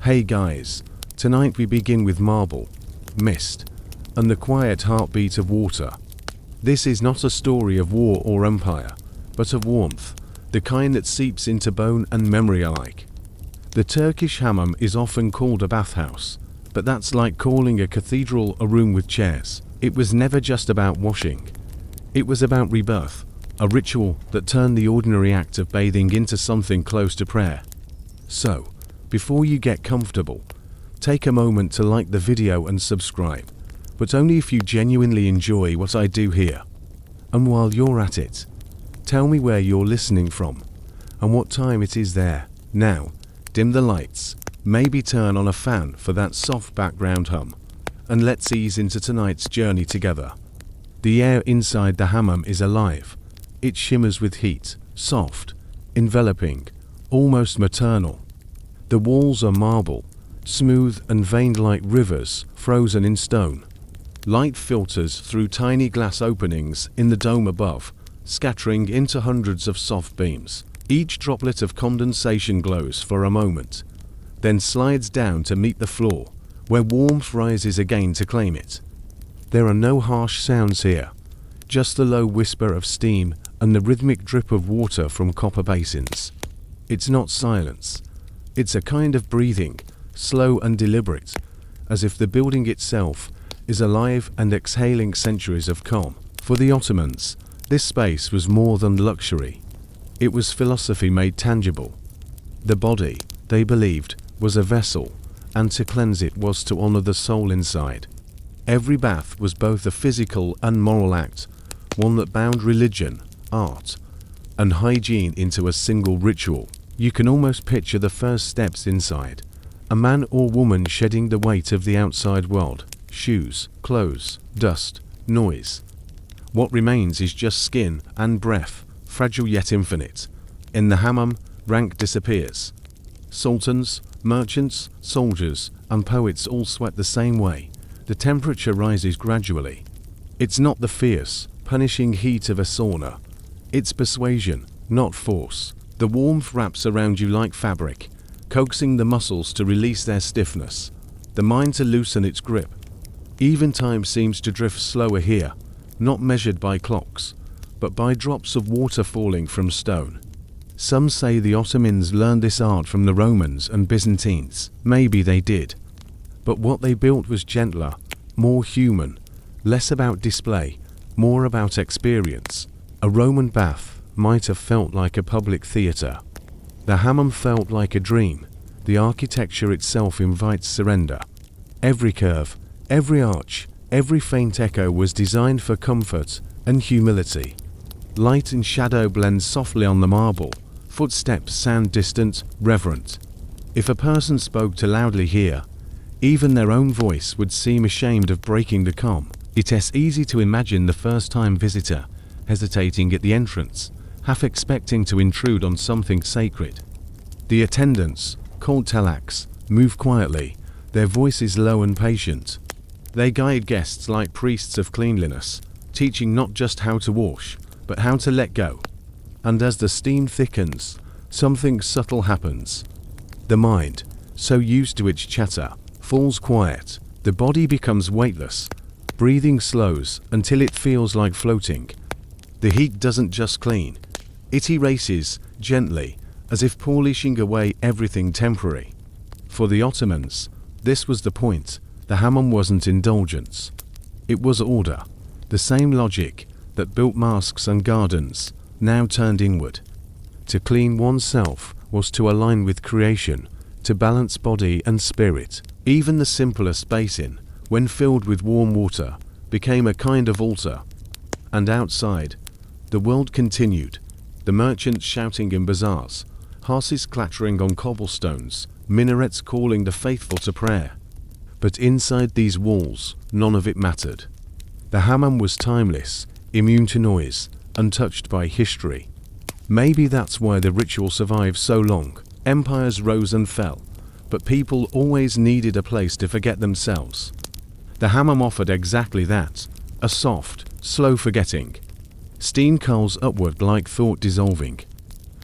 Hey guys, tonight we begin with marble, mist, and the quiet heartbeat of water. This is not a story of war or empire, but of warmth, the kind that seeps into bone and memory alike. The Turkish hammam is often called a bathhouse, but that's like calling a cathedral a room with chairs. It was never just about washing. It was about rebirth, a ritual that turned the ordinary act of bathing into something close to prayer. So, before you get comfortable, take a moment to like the video and subscribe, but only if you genuinely enjoy what I do here. And while you're at it, tell me where you're listening from, and what time it is there. Now, dim the lights, maybe turn on a fan for that soft background hum, and let's ease into tonight's journey together. The air inside the hammam is alive. It shimmers with heat, soft, enveloping, almost maternal. The walls are marble, smooth and veined like rivers frozen in stone. Light filters through tiny glass openings in the dome above, scattering into hundreds of soft beams. Each droplet of condensation glows for a moment, then slides down to meet the floor, where warmth rises again to claim it. There are no harsh sounds here, just the low whisper of steam and the rhythmic drip of water from copper basins. It's not silence. It's a kind of breathing, slow and deliberate, as if the building itself is alive and exhaling centuries of calm. For the Ottomans, this space was more than luxury. It was philosophy made tangible. The body, they believed, was a vessel, and to cleanse it was to honor the soul inside. Every bath was both a physical and moral act, one that bound religion, art, and hygiene into a single ritual. You can almost picture the first steps inside. A man or woman shedding the weight of the outside world. Shoes, clothes, dust, noise. What remains is just skin and breath, fragile yet infinite. In the hammam, rank disappears. Sultans, merchants, soldiers, and poets all sweat the same way. The temperature rises gradually. It's not the fierce, punishing heat of a sauna. It's persuasion, not force. The warmth wraps around you like fabric, coaxing the muscles to release their stiffness, the mind to loosen its grip. Even time seems to drift slower here, not measured by clocks, but by drops of water falling from stone. Some say the Ottomans learned this art from the Romans and Byzantines. Maybe they did. But what they built was gentler, more human, less about display, more about experience. A Roman bath might have felt like a public theatre. The hammam felt like a dream. The architecture itself invites surrender. Every curve, every arch, every faint echo was designed for comfort and humility. Light and shadow blend softly on the marble. Footsteps sound distant, reverent. If a person spoke too loudly here, even their own voice would seem ashamed of breaking the calm. It is easy to imagine the first-time visitor hesitating at the entrance, half expecting to intrude on something sacred. The attendants, called telaks, move quietly, their voices low and patient. They guide guests like priests of cleanliness, teaching not just how to wash, but how to let go. And as the steam thickens, something subtle happens. The mind, so used to its chatter, falls quiet. The body becomes weightless. Breathing slows until it feels like floating. The heat doesn't just clean. It erases, gently, as if polishing away everything temporary. For the Ottomans, this was the point. The hammam wasn't indulgence. It was order. The same logic that built mosques and gardens now turned inward. To clean oneself was to align with creation, to balance body and spirit. Even the simplest basin, when filled with warm water, became a kind of altar. And outside, the world continued. The merchants shouting in bazaars, horses clattering on cobblestones, minarets calling the faithful to prayer. But inside these walls, none of it mattered. The hammam was timeless, immune to noise, untouched by history. Maybe that's why the ritual survived so long. Empires rose and fell, but people always needed a place to forget themselves. The hammam offered exactly that, a soft, slow forgetting. Steam curls upward like thought dissolving.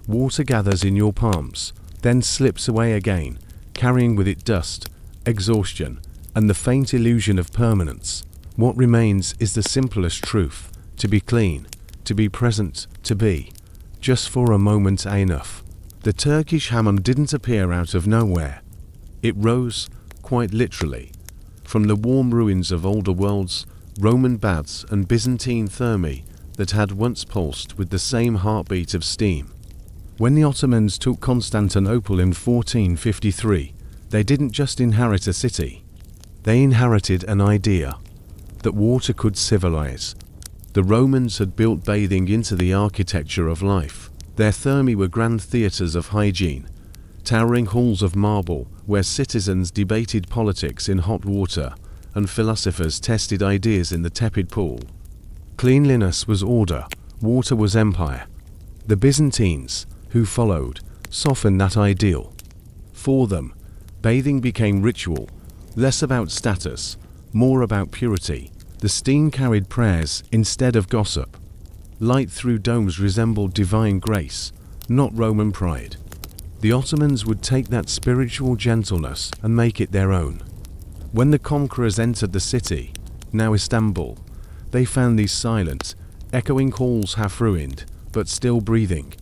Water gathers in your palms, then slips away again, carrying with it dust, exhaustion, and the faint illusion of permanence. What remains is the simplest truth: to be clean, to be present, to be, just for a moment, enough. The Turkish Hammam didn't appear out of nowhere. It rose, quite literally, from the warm ruins of older worlds, Roman baths and Byzantine thermae that had once pulsed with the same heartbeat of steam. When the Ottomans took Constantinople in 1453, they didn't just inherit a city. They inherited an idea that water could civilize. The Romans had built bathing into the architecture of life. Their thermae were grand theatres of hygiene, towering halls of marble where citizens debated politics in hot water and philosophers tested ideas in the tepid pool. Cleanliness was order, water was empire. The Byzantines, who followed, softened that ideal. For them, bathing became ritual, less about status, more about purity. The steam carried prayers instead of gossip. Light through domes resembled divine grace, not Roman pride. The Ottomans would take that spiritual gentleness and make it their own. When the conquerors entered the city, now Istanbul, they found these silent, echoing halls half ruined, but still breathing.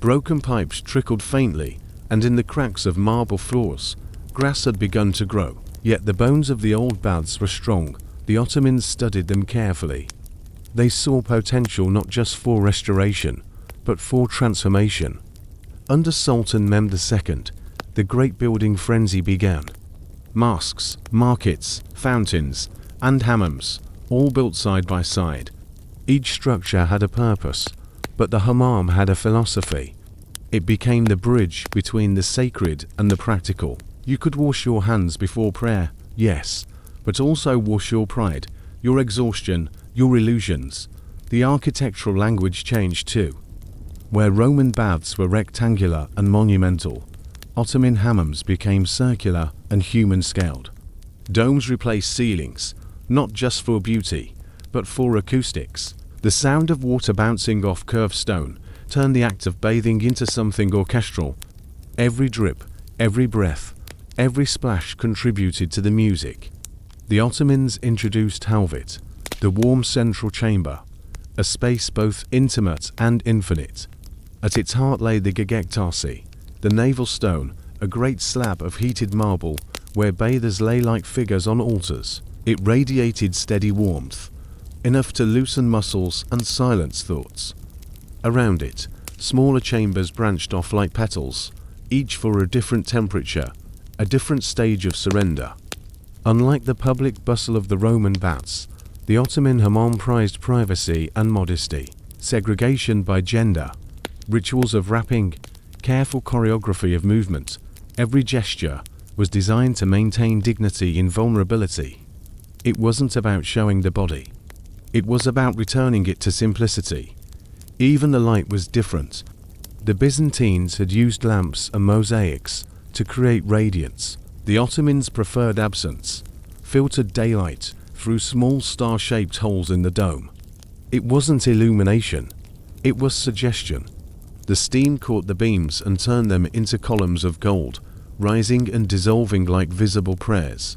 Broken pipes trickled faintly, and in the cracks of marble floors, grass had begun to grow. Yet the bones of the old baths were strong. The Ottomans studied them carefully. They saw potential not just for restoration, but for transformation. Under Sultan Mehmed II, the great building frenzy began. Mosques, markets, fountains, and hammams, all built side by side. Each structure had a purpose, but the hammam had a philosophy. It became the bridge between the sacred and the practical. You could wash your hands before prayer, yes, but also wash your pride, your exhaustion, your illusions. The architectural language changed too. Where Roman baths were rectangular and monumental, Ottoman hammams became circular and human-scaled. Domes replaced ceilings, not just for beauty, but for acoustics. The sound of water bouncing off curved stone turned the act of bathing into something orchestral. Every drip, every breath, every splash contributed to the music. The Ottomans introduced halvit, the warm central chamber, a space both intimate and infinite. At its heart lay the gegektasi, the navel stone, a great slab of heated marble where bathers lay like figures on altars. It radiated steady warmth, enough to loosen muscles and silence thoughts. Around it, smaller chambers branched off like petals, each for a different temperature, a different stage of surrender. Unlike the public bustle of the Roman baths, the Ottoman hammam prized privacy and modesty, segregation by gender, rituals of wrapping, careful choreography of movement. Every gesture was designed to maintain dignity in vulnerability. It wasn't about showing the body. It was about returning it to simplicity. Even the light was different. The Byzantines had used lamps and mosaics to create radiance. The Ottomans preferred absence, filtered daylight through small star-shaped holes in the dome. It wasn't illumination, it was suggestion. The steam caught the beams and turned them into columns of gold, rising and dissolving like visible prayers.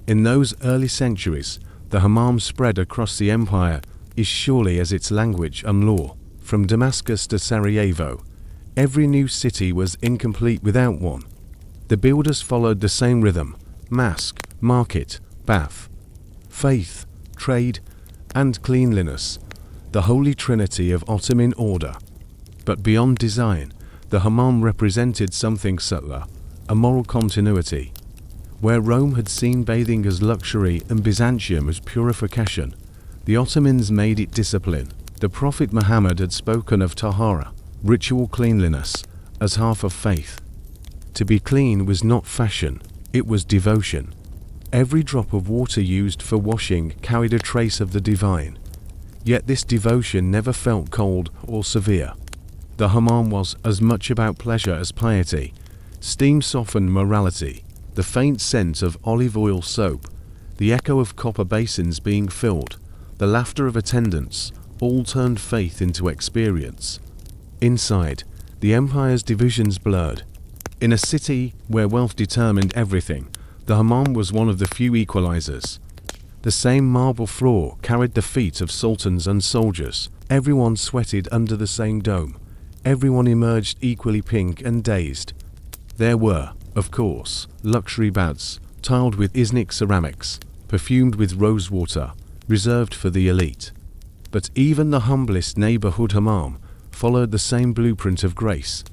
In those early centuries, the hammam spread across the empire as surely as its language and law. From Damascus to Sarajevo, every new city was incomplete without one. The builders followed the same rhythm: mosque, market, bath. Faith, trade, and cleanliness, the holy trinity of Ottoman order. But beyond design, the hammam represented something subtler, a moral continuity. Where Rome had seen bathing as luxury and Byzantium as purification, the Ottomans made it discipline. The Prophet Muhammad had spoken of tahara, ritual cleanliness, as half of faith. To be clean was not fashion, it was devotion. Every drop of water used for washing carried a trace of the divine. Yet this devotion never felt cold or severe. The hammam was as much about pleasure as piety. Steam softened morality. The faint scent of olive oil soap, the echo of copper basins being filled, the laughter of attendants, all turned faith into experience. Inside, the empire's divisions blurred. In a city where wealth determined everything, the hammam was one of the few equalizers. The same marble floor carried the feet of sultans and soldiers. Everyone sweated under the same dome. Everyone emerged equally pink and dazed. There were, of course, luxury baths, tiled with Iznik ceramics, perfumed with rose water, reserved for the elite. But even the humblest neighborhood hammam followed the same blueprint of grace.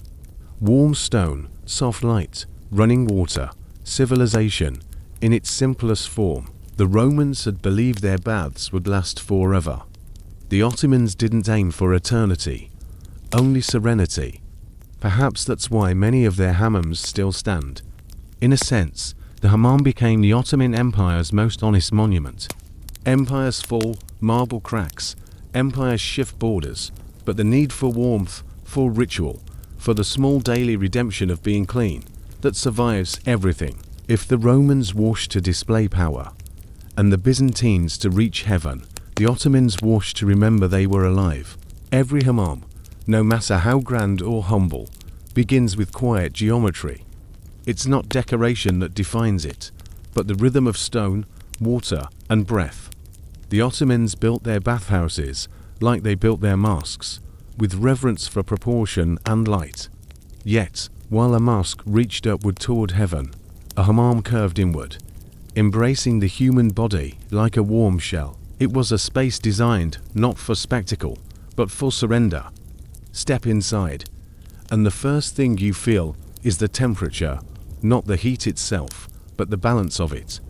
Warm stone, soft light, running water, civilization, in its simplest form. The Romans had believed their baths would last forever. The Ottomans didn't aim for eternity, only serenity. Perhaps that's why many of their hammams still stand. In a sense, the hammam became the Ottoman Empire's most honest monument. Empires fall, marble cracks, empires shift borders, but the need for warmth, for ritual, for the small daily redemption of being clean, that survives everything. If the Romans washed to display power, and the Byzantines to reach heaven, the Ottomans washed to remember they were alive. Every hammam, no matter how grand or humble, begins with quiet geometry. It's not decoration that defines it, but the rhythm of stone, water, and breath. The Ottomans built their bathhouses like they built their mosques, with reverence for proportion and light. Yet, while a mosque reached upward toward heaven, a hammam curved inward, embracing the human body like a warm shell. It was a space designed not for spectacle, but for surrender. Step inside, and the first thing you feel is the temperature, not the heat itself, but the balance of it.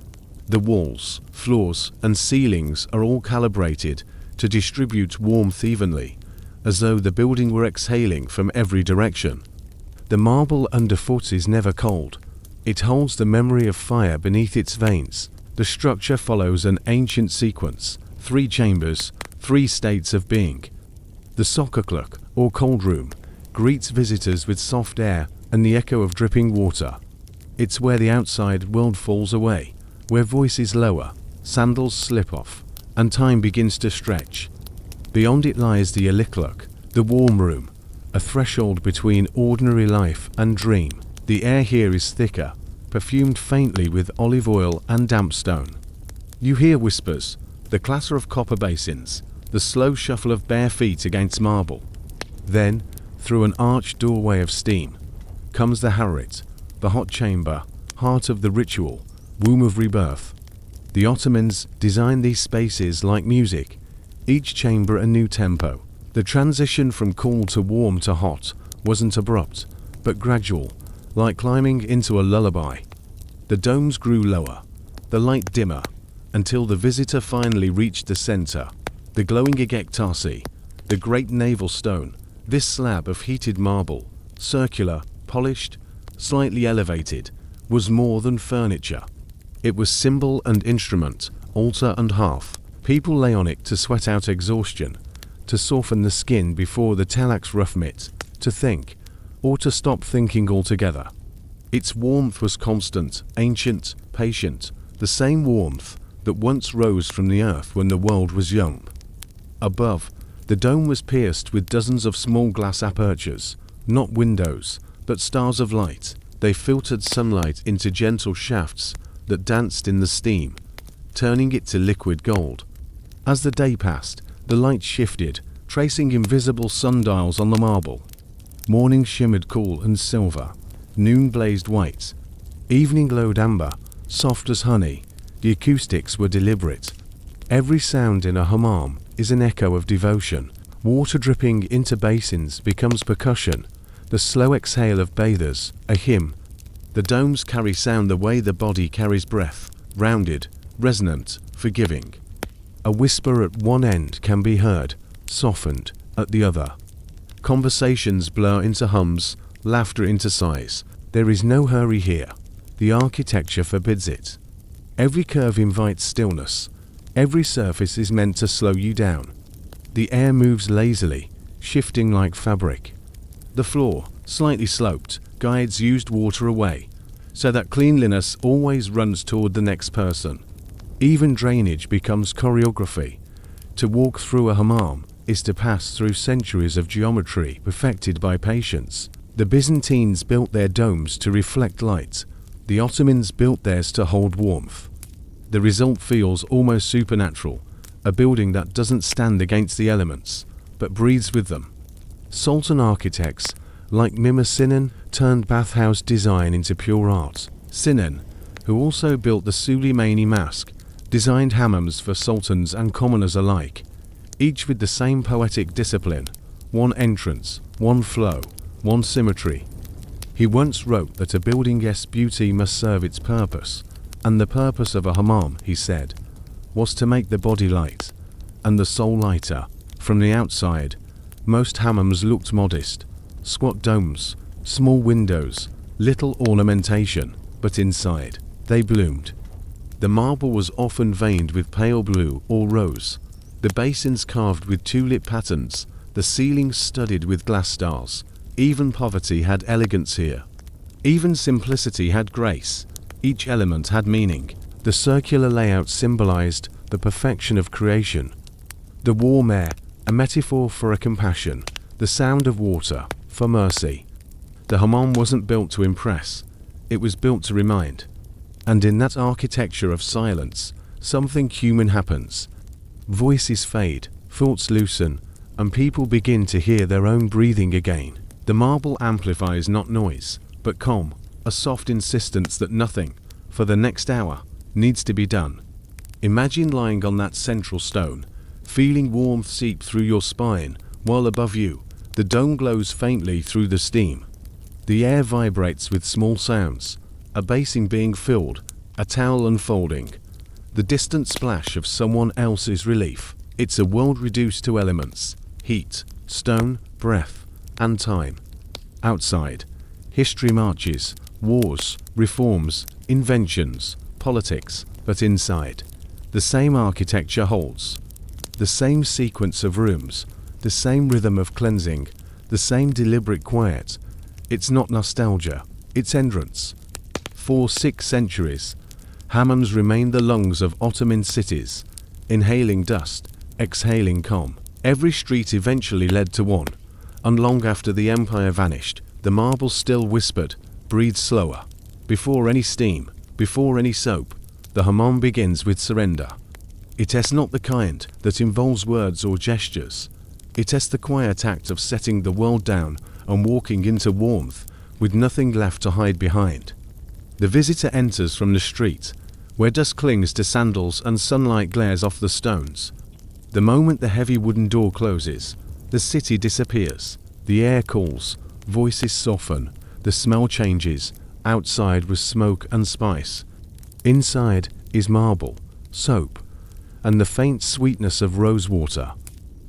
The walls, floors, and ceilings are all calibrated to distribute warmth evenly, as though the building were exhaling from every direction. The marble underfoot is never cold. It holds the memory of fire beneath its veins. The structure follows an ancient sequence, 3 chambers, 3 states of being. The sokaklık, or cold room, greets visitors with soft air and the echo of dripping water. It's where the outside world falls away, where voices lower, sandals slip off, and time begins to stretch. Beyond it lies the ılıklık, the warm room, a threshold between ordinary life and dream. The air here is thicker, perfumed faintly with olive oil and damp stone. You hear whispers, the clatter of copper basins, the slow shuffle of bare feet against marble. Then, through an arched doorway of steam, comes the haret, the hot chamber, heart of the ritual, womb of rebirth. The Ottomans designed these spaces like music, each chamber a new tempo. The transition from cool to warm to hot wasn't abrupt, but gradual, like climbing into a lullaby. The domes grew lower, the light dimmer, until the visitor finally reached the center. The glowing egektasi, the great navel stone, this slab of heated marble, circular, polished, slightly elevated, was more than furniture. It was symbol and instrument, altar and hearth. People lay on it to sweat out exhaustion, to soften the skin before the telak's rough mitt, to think, or to stop thinking altogether. Its warmth was constant, ancient, patient, the same warmth that once rose from the earth when the world was young. Above, the dome was pierced with dozens of small glass apertures, not windows, but stars of light. They filtered sunlight into gentle shafts that danced in the steam, turning it to liquid gold. As the day passed, the light shifted, tracing invisible sundials on the marble. Morning shimmered cool and silver, noon blazed white, evening glowed amber, soft as honey. The acoustics were deliberate. Every sound in a hammam is an echo of devotion. Water dripping into basins becomes percussion, the slow exhale of bathers, a hymn. The domes carry sound the way the body carries breath, rounded, resonant, forgiving. A whisper at one end can be heard, softened, at the other. Conversations blur into hums, laughter into sighs. There is no hurry here. The architecture forbids it. Every curve invites stillness. Every surface is meant to slow you down. The air moves lazily, shifting like fabric. The floor, slightly sloped, guides used water away, so that cleanliness always runs toward the next person. Even drainage becomes choreography. To walk through a hammam is to pass through centuries of geometry perfected by patience. The Byzantines built their domes to reflect light. The Ottomans built theirs to hold warmth. The result feels almost supernatural, a building that doesn't stand against the elements, but breathes with them. Sultan architects like Mimar Sinan turned bathhouse design into pure art. Sinan, who also built the Suleimani Mosque, designed hammams for sultans and commoners alike, each with the same poetic discipline: one entrance, one flow, one symmetry. He once wrote that a building guest's beauty must serve its purpose, and the purpose of a hammam, he said, was to make the body light, and the soul lighter. From the outside, most hammams looked modest: squat domes, small windows, little ornamentation, but inside, they bloomed. The marble was often veined with pale blue or rose, the basins carved with tulip patterns, the ceilings studded with glass stars. Even poverty had elegance here. Even simplicity had grace. Each element had meaning. The circular layout symbolized the perfection of creation. The warm air, a metaphor for a compassion. The sound of water, for mercy. The hammam wasn't built to impress. It was built to remind. And in that architecture of silence, something human happens. Voices fade, thoughts loosen, and people begin to hear their own breathing again. The marble amplifies not noise, but calm, a soft insistence that nothing, for the next hour, needs to be done. Imagine lying on that central stone, feeling warmth seep through your spine, while above you, the dome glows faintly through the steam. The air vibrates with small sounds, a basin being filled, a towel unfolding, the distant splash of someone else's relief. It's a world reduced to elements: heat, stone, breath, and time. Outside, history marches, wars, reforms, inventions, politics, but inside, the same architecture holds. The same sequence of rooms, the same rhythm of cleansing, the same deliberate quiet. It's not nostalgia, it's entrance. For 6 centuries, hammams remained the lungs of Ottoman cities, inhaling dust, exhaling calm. Every street eventually led to one, and long after the empire vanished, the marble still whispered, breathe slower. Before any steam, before any soap, the hammam begins with surrender. It is not the kind that involves words or gestures. It is the quiet act of setting the world down and walking into warmth, with nothing left to hide behind. The visitor enters from the street, where dust clings to sandals and sunlight glares off the stones. The moment the heavy wooden door closes, the city disappears. The air cools, voices soften, the smell changes. Outside was smoke and spice. Inside is marble, soap, and the faint sweetness of rosewater.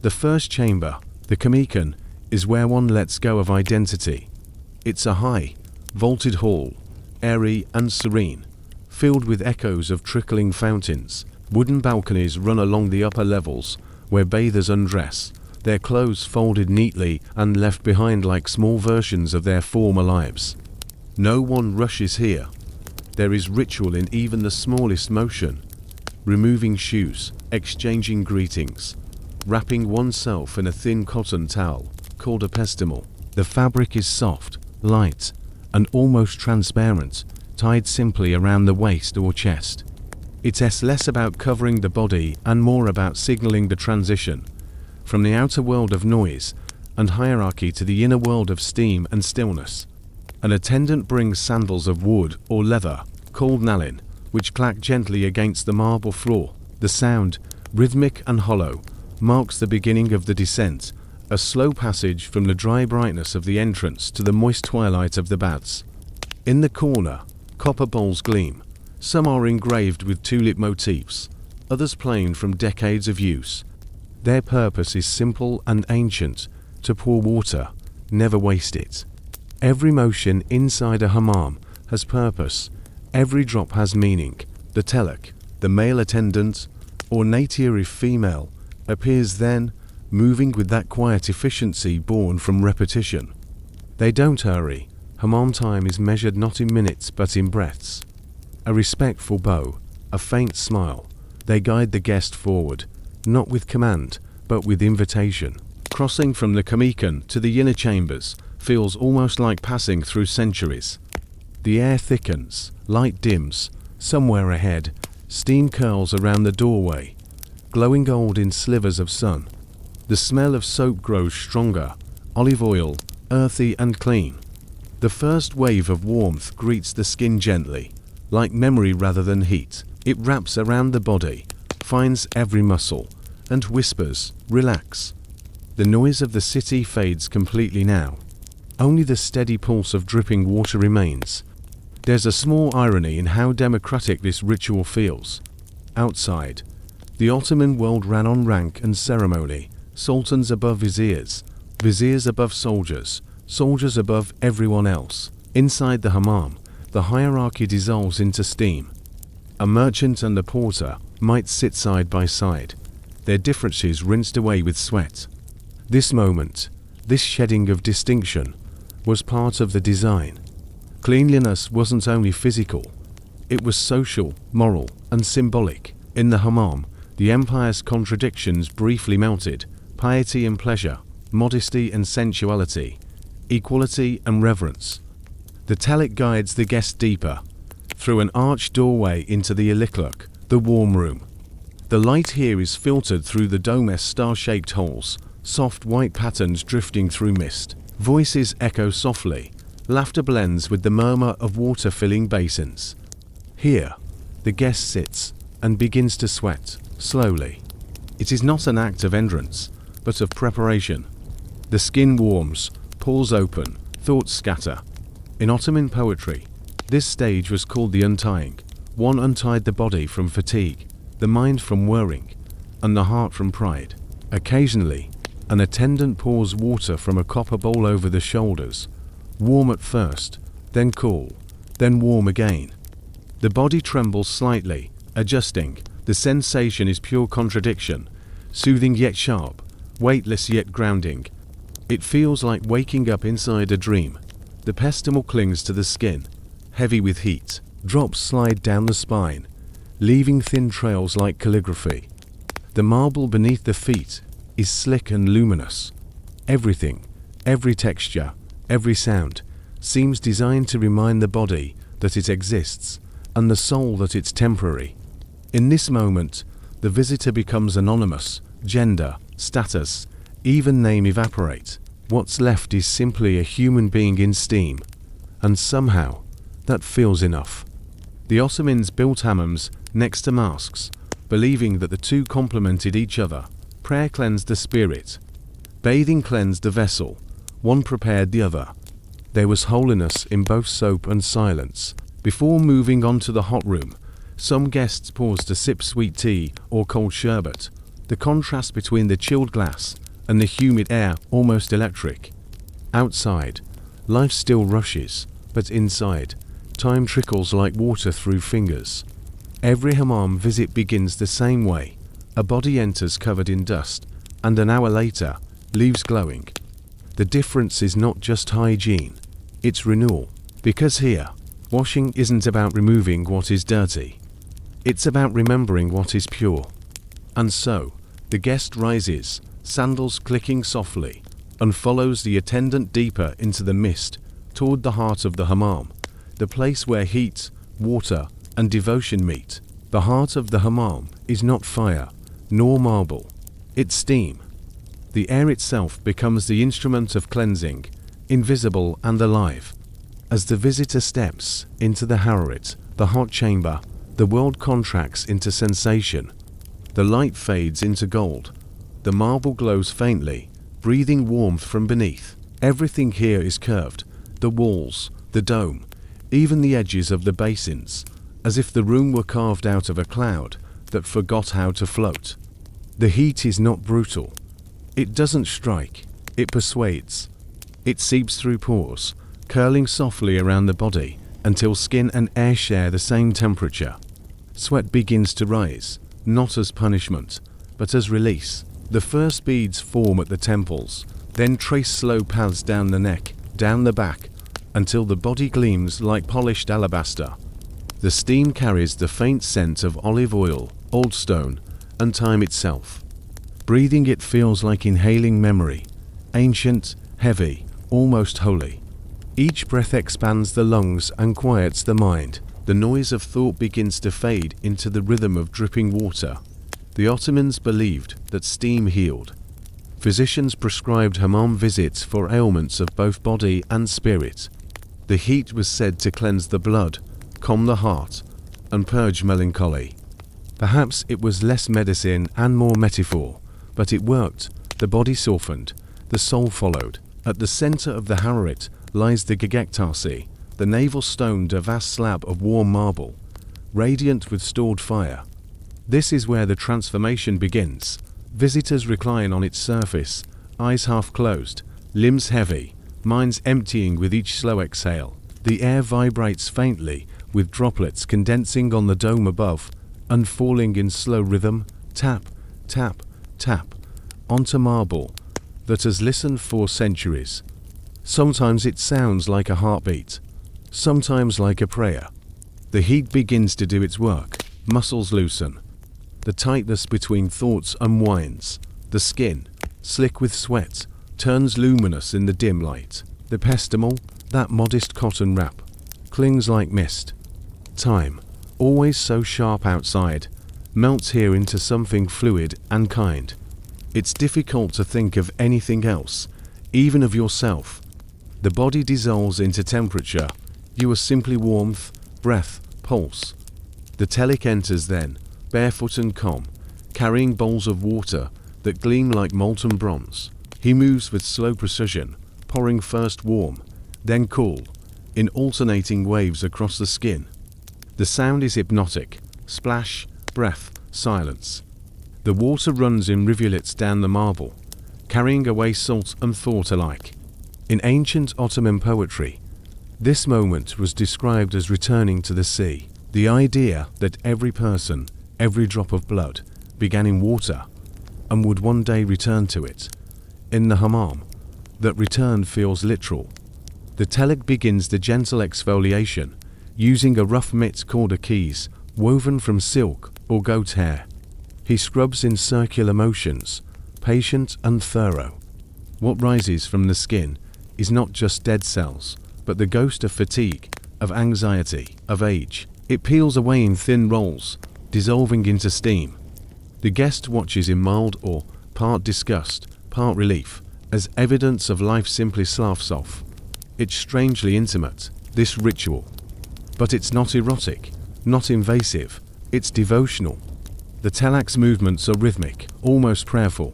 The first chamber, the kemikan, is where one lets go of identity. It's a high, vaulted hall, airy and serene, filled with echoes of trickling fountains. Wooden balconies run along the upper levels, where bathers undress, their clothes folded neatly and left behind like small versions of their former lives. No one rushes here. There is ritual in even the smallest motion. Removing shoes, exchanging greetings, wrapping oneself in a thin cotton towel, called a pestimal. The fabric is soft, light, and almost transparent, tied simply around the waist or chest. It is less about covering the body and more about signaling the transition from the outer world of noise and hierarchy to the inner world of steam and stillness. An attendant brings sandals of wood or leather, called nalin, which clack gently against the marble floor. The sound, rhythmic and hollow, marks the beginning of the descent, a slow passage from the dry brightness of the entrance to the moist twilight of the baths. In the corner, copper bowls gleam. Some are engraved with tulip motifs, others plain from decades of use. Their purpose is simple and ancient: to pour water, never waste it. Every motion inside a hammam has purpose. Every drop has meaning. The telek, the male attendant, or natir if female, appears then, moving with that quiet efficiency born from repetition. They don't hurry. Hammam time is measured not in minutes but in breaths. A respectful bow, a faint smile. They guide the guest forward, not with command, but with invitation. Crossing from the kemikan to the inner chambers, feels almost like passing through centuries. The air thickens, light dims. Somewhere ahead, steam curls around the doorway, glowing gold in slivers of sun. The smell of soap grows stronger, olive oil, earthy and clean. The first wave of warmth greets the skin gently, like memory rather than heat. It wraps around the body, finds every muscle, and whispers, "Relax." The noise of the city fades completely now. Only the steady pulse of dripping water remains. There's a small irony in how democratic this ritual feels. Outside, the Ottoman world ran on rank and ceremony, sultans above viziers, viziers above soldiers, soldiers above everyone else. Inside the hammam, the hierarchy dissolves into steam. A merchant and a porter might sit side by side, their differences rinsed away with sweat. This moment, this shedding of distinction, was part of the design. Cleanliness wasn't only physical, it was social, moral, and symbolic. In the hammam, the empire's contradictions briefly melted: piety and pleasure, modesty and sensuality, equality and reverence. The talik guides the guest deeper, through an arched doorway into the ilikluk, the warm room. The light here is filtered through the dome's star-shaped holes, soft white patterns drifting through mist. Voices echo softly, laughter blends with the murmur of water filling basins. Here, the guest sits and begins to sweat, slowly. It is not an act of entrance, but of preparation. The skin warms, pores open, thoughts scatter. In Ottoman poetry, this stage was called the untying. One untied the body from fatigue, the mind from worrying, and the heart from pride. Occasionally, an attendant pours water from a copper bowl over the shoulders, warm at first, then cool, then warm again. The body trembles slightly, adjusting. The sensation is pure contradiction, soothing yet sharp, weightless yet grounding. It feels like waking up inside a dream. The pestle clings to the skin, heavy with heat. Drops slide down the spine, leaving thin trails like calligraphy. The marble beneath the feet is slick and luminous. Everything, every texture, every sound, seems designed to remind the body that it exists, and the soul that it's temporary. In this moment, the visitor becomes anonymous. Gender, status, even name evaporate. What's left is simply a human being in steam. And somehow, that feels enough. The Ottomans built hammams next to mosques, believing that the two complemented each other. Prayer cleansed the spirit. Bathing cleansed the vessel. One prepared the other. There was holiness in both soap and silence. Before moving on to the hot room, some guests paused to sip sweet tea or cold sherbet. The contrast between the chilled glass and the humid air almost electric. Outside, life still rushes, but inside, time trickles like water through fingers. Every hammam visit begins the same way. A body enters covered in dust, and an hour later, leaves glowing. The difference is not just hygiene, it's renewal. Because here, washing isn't about removing what is dirty. It's about remembering what is pure. And so, the guest rises, sandals clicking softly, and follows the attendant deeper into the mist, toward the heart of the hammam, the place where heat, water, and devotion meet. The heart of the hammam is not fire, nor marble. It's steam. The air itself becomes the instrument of cleansing, invisible and alive. As the visitor steps into the hararet, the hot chamber, the world contracts into sensation. The light fades into gold. The marble glows faintly, breathing warmth from beneath. Everything here is curved, the walls, the dome, even the edges of the basins, as if the room were carved out of a cloud that forgot how to float. The heat is not brutal. It doesn't strike, it persuades. It seeps through pores, curling softly around the body until skin and air share the same temperature. Sweat begins to rise, not as punishment, but as release. The first beads form at the temples, then trace slow paths down the neck, down the back, until the body gleams like polished alabaster. The steam carries the faint scent of olive oil, old stone, and time itself. Breathing it feels like inhaling memory, ancient, heavy, almost holy. Each breath expands the lungs and quiets the mind. The noise of thought begins to fade into the rhythm of dripping water. The Ottomans believed that steam healed. Physicians prescribed hammam visits for ailments of both body and spirit. The heat was said to cleanse the blood, calm the heart, and purge melancholy. Perhaps it was less medicine and more metaphor, but it worked. The body softened, the soul followed. At the center of the Hararet lies the Göbektasi, the navel stone, a vast slab of warm marble, radiant with stored fire. This is where the transformation begins. Visitors recline on its surface, eyes half closed, limbs heavy, minds emptying with each slow exhale. The air vibrates faintly, with droplets condensing on the dome above and falling in slow rhythm, tap, tap, tap, onto marble that has listened for centuries. Sometimes it sounds like a heartbeat, sometimes like a prayer. The heat begins to do its work. Muscles loosen. The tightness between thoughts unwinds. The skin, slick with sweat, turns luminous in the dim light. The pestimal, that modest cotton wrap, clings like mist. Time, always so sharp outside, melts here into something fluid and kind. It's difficult to think of anything else, even of yourself. The body dissolves into temperature. You are simply warmth, breath, pulse. The telic enters then, barefoot and calm, carrying bowls of water that gleam like molten bronze. He moves with slow precision, pouring first warm, then cool, in alternating waves across the skin. The sound is hypnotic. Splash, breath, silence. The water runs in rivulets down the marble, carrying away salt and thought alike. In ancient Ottoman poetry, this moment was described as returning to the sea. The idea that every person, every drop of blood, began in water and would one day return to it. In the hammam, that return feels literal. The telic begins the gentle exfoliation, using a rough mitt called a kese, woven from silk or goat hair. He scrubs in circular motions, patient and thorough. What rises from the skin is not just dead cells, but the ghost of fatigue, of anxiety, of age. It peels away in thin rolls, dissolving into steam. The guest watches in mild awe, part disgust, part relief, as evidence of life simply sloughs off. It's strangely intimate, this ritual. But it's not erotic, not invasive, it's devotional. The telak's movements are rhythmic, almost prayerful.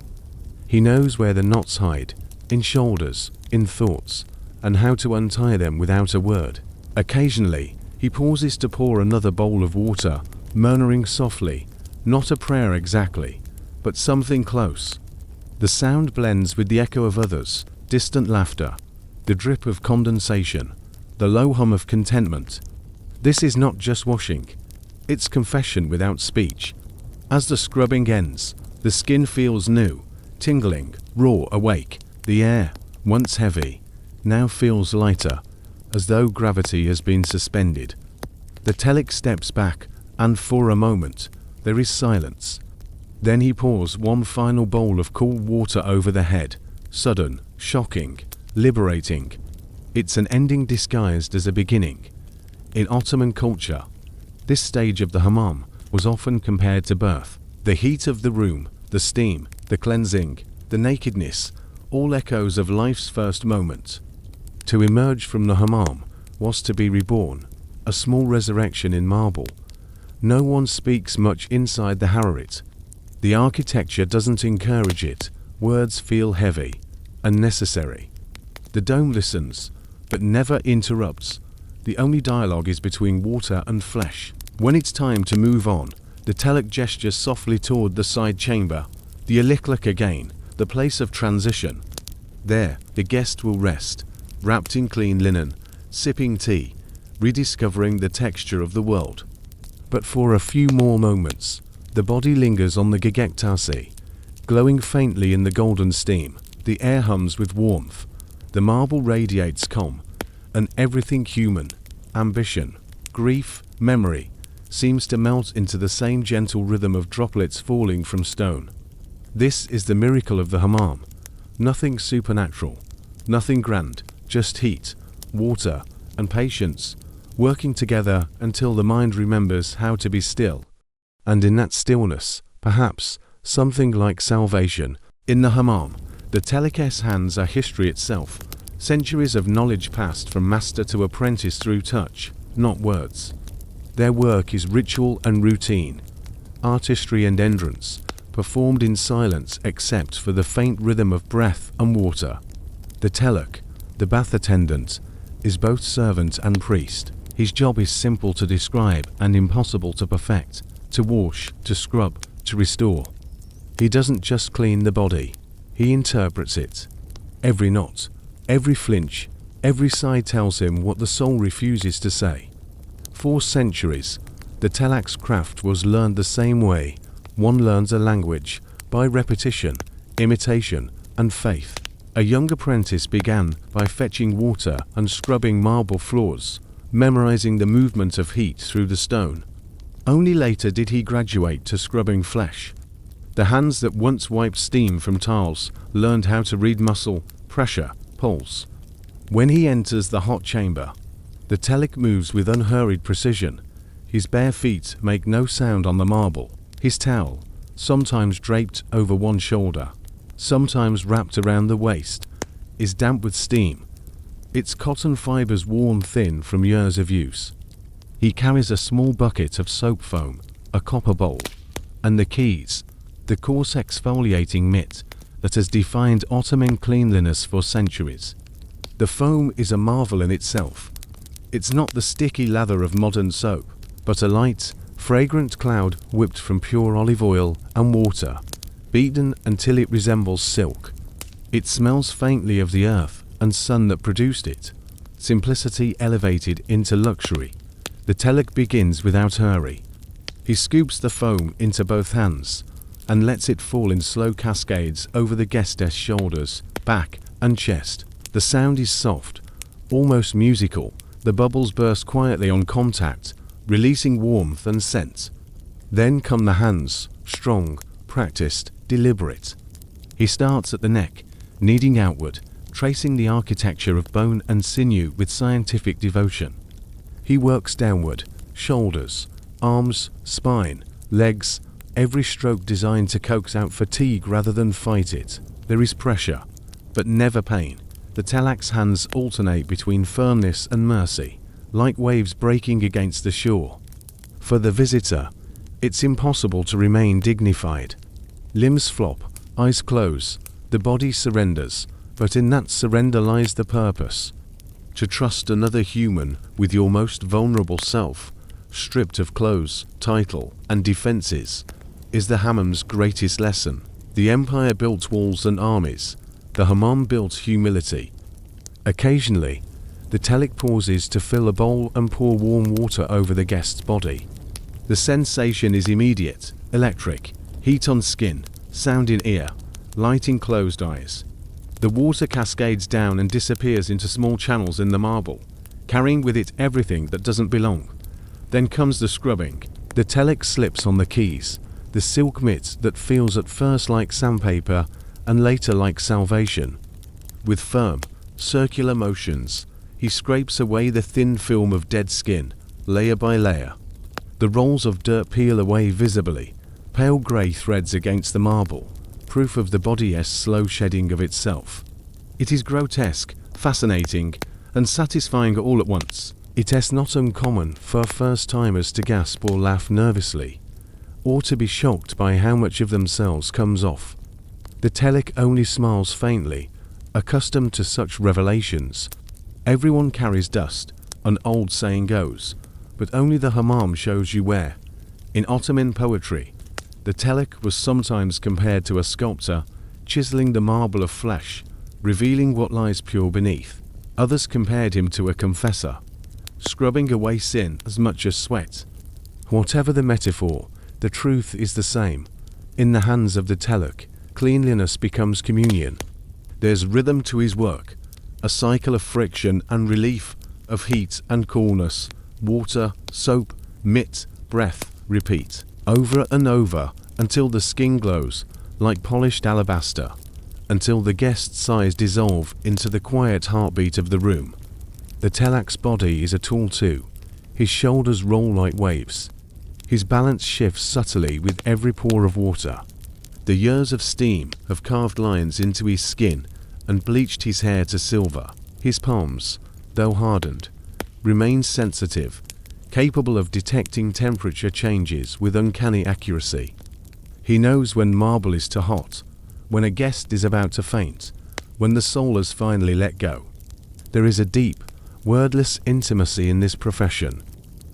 He knows where the knots hide, in shoulders, in thoughts, and how to untie them without a word. Occasionally, he pauses to pour another bowl of water, murmuring softly, not a prayer exactly, but something close. The sound blends with the echo of others, distant laughter, the drip of condensation, the low hum of contentment. This is not just washing, it's confession without speech. As the scrubbing ends, the skin feels new, tingling, raw, awake. The air, once heavy, now feels lighter, as though gravity has been suspended. The telic steps back, and for a moment, there is silence. Then he pours one final bowl of cool water over the head, sudden, shocking, liberating. It's an ending disguised as a beginning. In Ottoman culture, this stage of the hammam was often compared to birth. The heat of the room, the steam, the cleansing, the nakedness, all echoes of life's first moment. To emerge from the hammam was to be reborn, a small resurrection in marble. No one speaks much inside the Hararet. The architecture doesn't encourage it. Words feel heavy, unnecessary. The dome listens, but never interrupts. The only dialogue is between water and flesh. When it's time to move on, the telic gestures softly toward the side chamber, the aliklik again, the place of transition. There, the guest will rest, wrapped in clean linen, sipping tea, rediscovering the texture of the world. But for a few more moments, the body lingers on the Göbektasi, glowing faintly in the golden steam. The air hums with warmth, the marble radiates calm, and everything human, ambition, grief, memory, seems to melt into the same gentle rhythm of droplets falling from stone. This is the miracle of the hammam. Nothing supernatural, nothing grand, just heat, water, and patience, working together until the mind remembers how to be still. And in that stillness, perhaps, something like salvation. In the hammam, the telik's hands are history itself, centuries of knowledge passed from master to apprentice through touch, not words. Their work is ritual and routine, artistry and endurance, performed in silence except for the faint rhythm of breath and water. The telik, the bath attendant, is both servant and priest. His job is simple to describe and impossible to perfect, to wash, to scrub, to restore. He doesn't just clean the body, he interprets it. Every knot, every flinch, every sigh tells him what the soul refuses to say. For centuries, the telak's craft was learned the same way one learns a language, by repetition, imitation, and faith. A young apprentice began by fetching water and scrubbing marble floors, memorizing the movement of heat through the stone. Only later did he graduate to scrubbing flesh. The hands that once wiped steam from tiles learned how to read muscle, pressure, pulse. When he enters the hot chamber, the telik moves with unhurried precision. His bare feet make no sound on the marble. His towel, sometimes draped over one shoulder, sometimes wrapped around the waist, is damp with steam, its cotton fibers worn thin from years of use. He carries a small bucket of soap foam, a copper bowl, and the keys, the coarse exfoliating mitt that has defined Ottoman cleanliness for centuries. The foam is a marvel in itself. It's not the sticky lather of modern soap, but a light, fragrant cloud whipped from pure olive oil and water, beaten until it resembles silk. It smells faintly of the earth and sun that produced it, simplicity elevated into luxury. The telik begins without hurry. He scoops the foam into both hands and lets it fall in slow cascades over the guest's shoulders, back, and chest. The sound is soft, almost musical. The bubbles burst quietly on contact, releasing warmth and scent. Then come the hands, strong, practiced, deliberate. He starts at the neck, kneading outward, tracing the architecture of bone and sinew with scientific devotion. He works downward, shoulders, arms, spine, legs, every stroke designed to coax out fatigue rather than fight it. There is pressure, but never pain. The telak's hands alternate between firmness and mercy, like waves breaking against the shore. For the visitor, it's impossible to remain dignified. Limbs flop, eyes close, the body surrenders, but in that surrender lies the purpose. To trust another human with your most vulnerable self, stripped of clothes, title, and defenses, is the hammam's greatest lesson. The empire built walls and armies. The hammam built humility. Occasionally, the telik pauses to fill a bowl and pour warm water over the guest's body. The sensation is immediate, electric, heat on skin, sound in ear, light in closed eyes. The water cascades down and disappears into small channels in the marble, carrying with it everything that doesn't belong. Then comes the scrubbing. The telik slips on the keys, the silk mitt that feels at first like sandpaper and later like salvation. With firm, circular motions, he scrapes away the thin film of dead skin, layer by layer. The rolls of dirt peel away visibly, pale grey threads against the marble, proof of the body's slow shedding of itself. It is grotesque, fascinating, and satisfying all at once. It is not uncommon for first-timers to gasp or laugh nervously, or to be shocked by how much of themselves comes off. The telik only smiles faintly, accustomed to such revelations. Everyone carries dust, an old saying goes, but only the hammam shows you where. In Ottoman poetry, the telik was sometimes compared to a sculptor, chiseling the marble of flesh, revealing what lies pure beneath. Others compared him to a confessor, scrubbing away sin as much as sweat. Whatever the metaphor, the truth is the same. In the hands of the telik, cleanliness becomes communion. There's rhythm to his work, a cycle of friction and relief, of heat and coolness, water, soap, mitt, breath, repeat, over and over until the skin glows like polished alabaster. until the guest's sighs dissolve into the quiet heartbeat of the room. The telak's body is a tool too. His shoulders roll like waves. His balance shifts subtly with every pour of water. The years of steam have carved lines into his skin and bleached his hair to silver. His palms, though hardened, remain sensitive, capable of detecting temperature changes with uncanny accuracy. He knows when marble is too hot, when a guest is about to faint, when the soul has finally let go. There is a deep, wordless intimacy in this profession.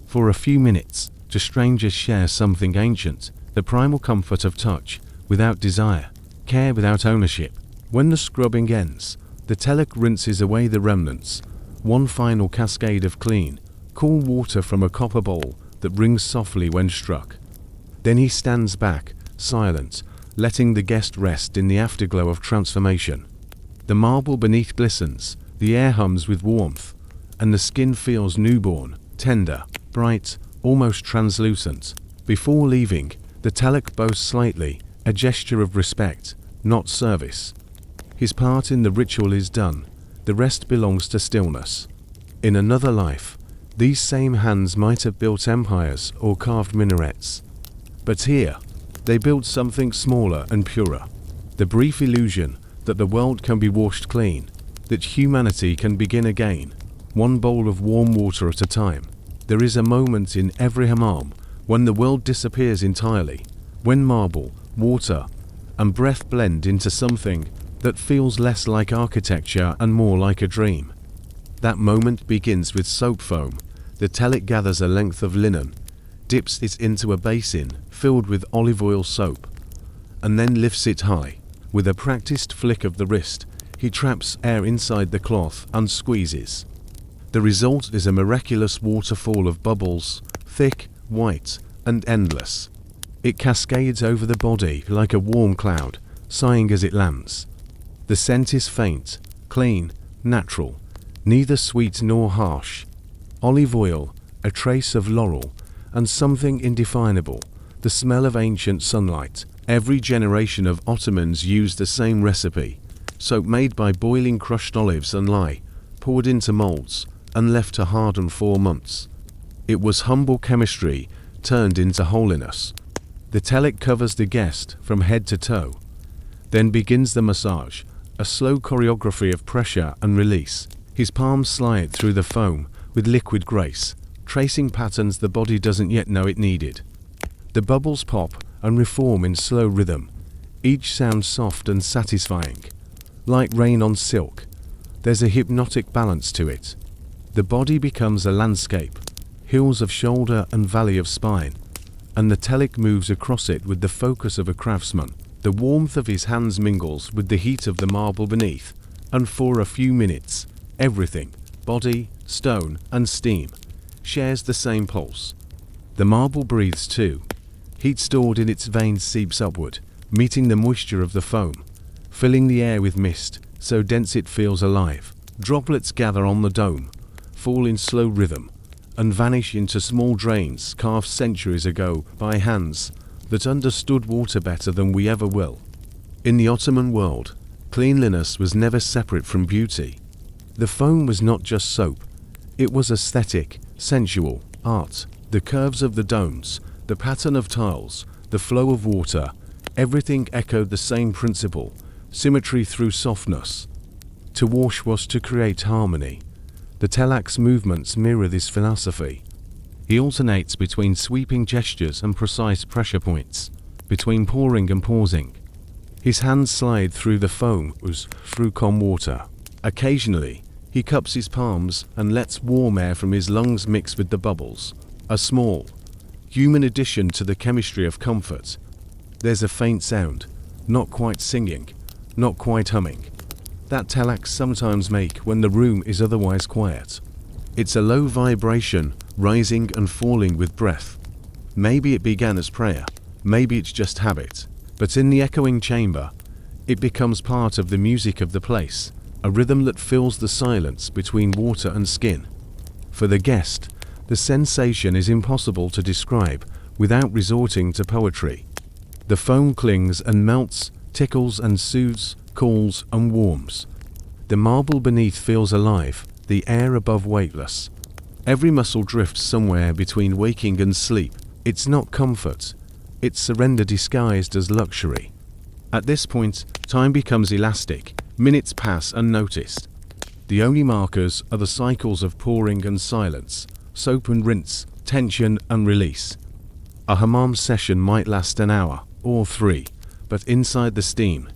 For a few minutes, two strangers share something ancient, the primal comfort of touch, without desire, care without ownership. When the scrubbing ends, the telak rinses away the remnants, one final cascade of clean, cool water from a copper bowl that rings softly when struck. Then he stands back, silent, letting the guest rest in the afterglow of transformation. The marble beneath glistens, the air hums with warmth, and the skin feels newborn, tender, bright, almost translucent. Before leaving, the telak bows slightly, a gesture of respect, not service. His part in the ritual is done, the rest belongs to stillness. In another life, these same hands might have built empires or carved minarets. But here, they built something smaller and purer. The brief illusion that the world can be washed clean, that humanity can begin again, one bowl of warm water at a time. There is a moment in every hammam when the world disappears entirely, when marble, water, and breath blend into something that feels less like architecture and more like a dream. That moment begins with soap foam. The telak gathers a length of linen, dips it into a basin filled with olive oil soap, and then lifts it high. With a practiced flick of the wrist, he traps air inside the cloth and squeezes. The result is a miraculous waterfall of bubbles, thick, white, and endless. It cascades over the body like a warm cloud, sighing as it lands. The scent is faint, clean, natural, neither sweet nor harsh. Olive oil, a trace of laurel, and something indefinable, the smell of ancient sunlight. Every generation of Ottomans used the same recipe, soap made by boiling crushed olives and lye, poured into molds, and left to harden 4 months. It was humble chemistry turned into holiness. The telak covers the guest from head to toe. Then begins the massage, a slow choreography of pressure and release. His palms slide through the foam with liquid grace, tracing patterns the body doesn't yet know it needed. The bubbles pop and reform in slow rhythm, each sound soft and satisfying. Like rain on silk, there's a hypnotic balance to it. The body becomes a landscape, hills of shoulder and valley of spine, and the telak moves across it with the focus of a craftsman. The warmth of his hands mingles with the heat of the marble beneath, and for a few minutes, everything, body, stone, and steam, shares the same pulse. The marble breathes too. Heat stored in its veins seeps upward, meeting the moisture of the foam, filling the air with mist, so dense it feels alive. Droplets gather on the dome, fall in slow rhythm, and vanish into small drains carved centuries ago by hands that understood water better than we ever will. In the Ottoman world, cleanliness was never separate from beauty. The foam was not just soap, it was aesthetic, sensual, art. The curves of the domes, the pattern of tiles, the flow of water, everything echoed the same principle, symmetry through softness. To wash was to create harmony. The telak's movements mirror this philosophy. He alternates between sweeping gestures and precise pressure points, between pouring and pausing. His hands slide through the foam as through calm water. Occasionally, he cups his palms and lets warm air from his lungs mix with the bubbles, a small, human addition to the chemistry of comfort. There's a faint sound, not quite singing, not quite humming, that telaks sometimes make when the room is otherwise quiet. It's a low vibration, rising and falling with breath. Maybe it began as prayer, maybe it's just habit, but in the echoing chamber, it becomes part of the music of the place, a rhythm that fills the silence between water and skin. For the guest, the sensation is impossible to describe without resorting to poetry. The foam clings and melts, tickles and soothes, cools and warms. The marble beneath feels alive, the air above weightless. Every muscle drifts somewhere between waking and sleep. It's not comfort, it's surrender disguised as luxury. At this point, time becomes elastic, minutes pass unnoticed. The only markers are the cycles of pouring and silence, soap and rinse, tension and release. A hammam session might last an hour, or 3, but inside the steam,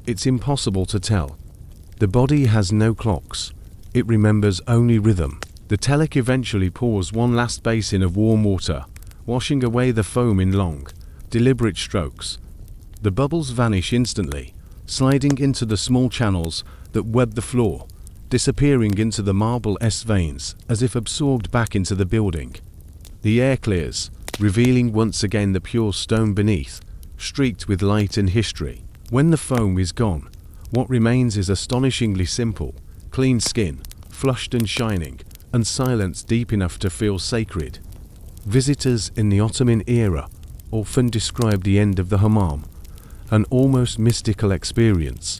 it's impossible to tell. The body has no clocks, it remembers only rhythm. The telek eventually pours one last basin of warm water, washing away the foam in long, deliberate strokes. The bubbles vanish instantly, sliding into the small channels that web the floor, disappearing into the marble veins as if absorbed back into the building. The air clears, revealing once again the pure stone beneath, streaked with light and history. When the foam is gone, what remains is astonishingly simple: clean skin, flushed and shining, and silence deep enough to feel sacred. Visitors in the Ottoman era often described the end of the hammam, an almost mystical experience.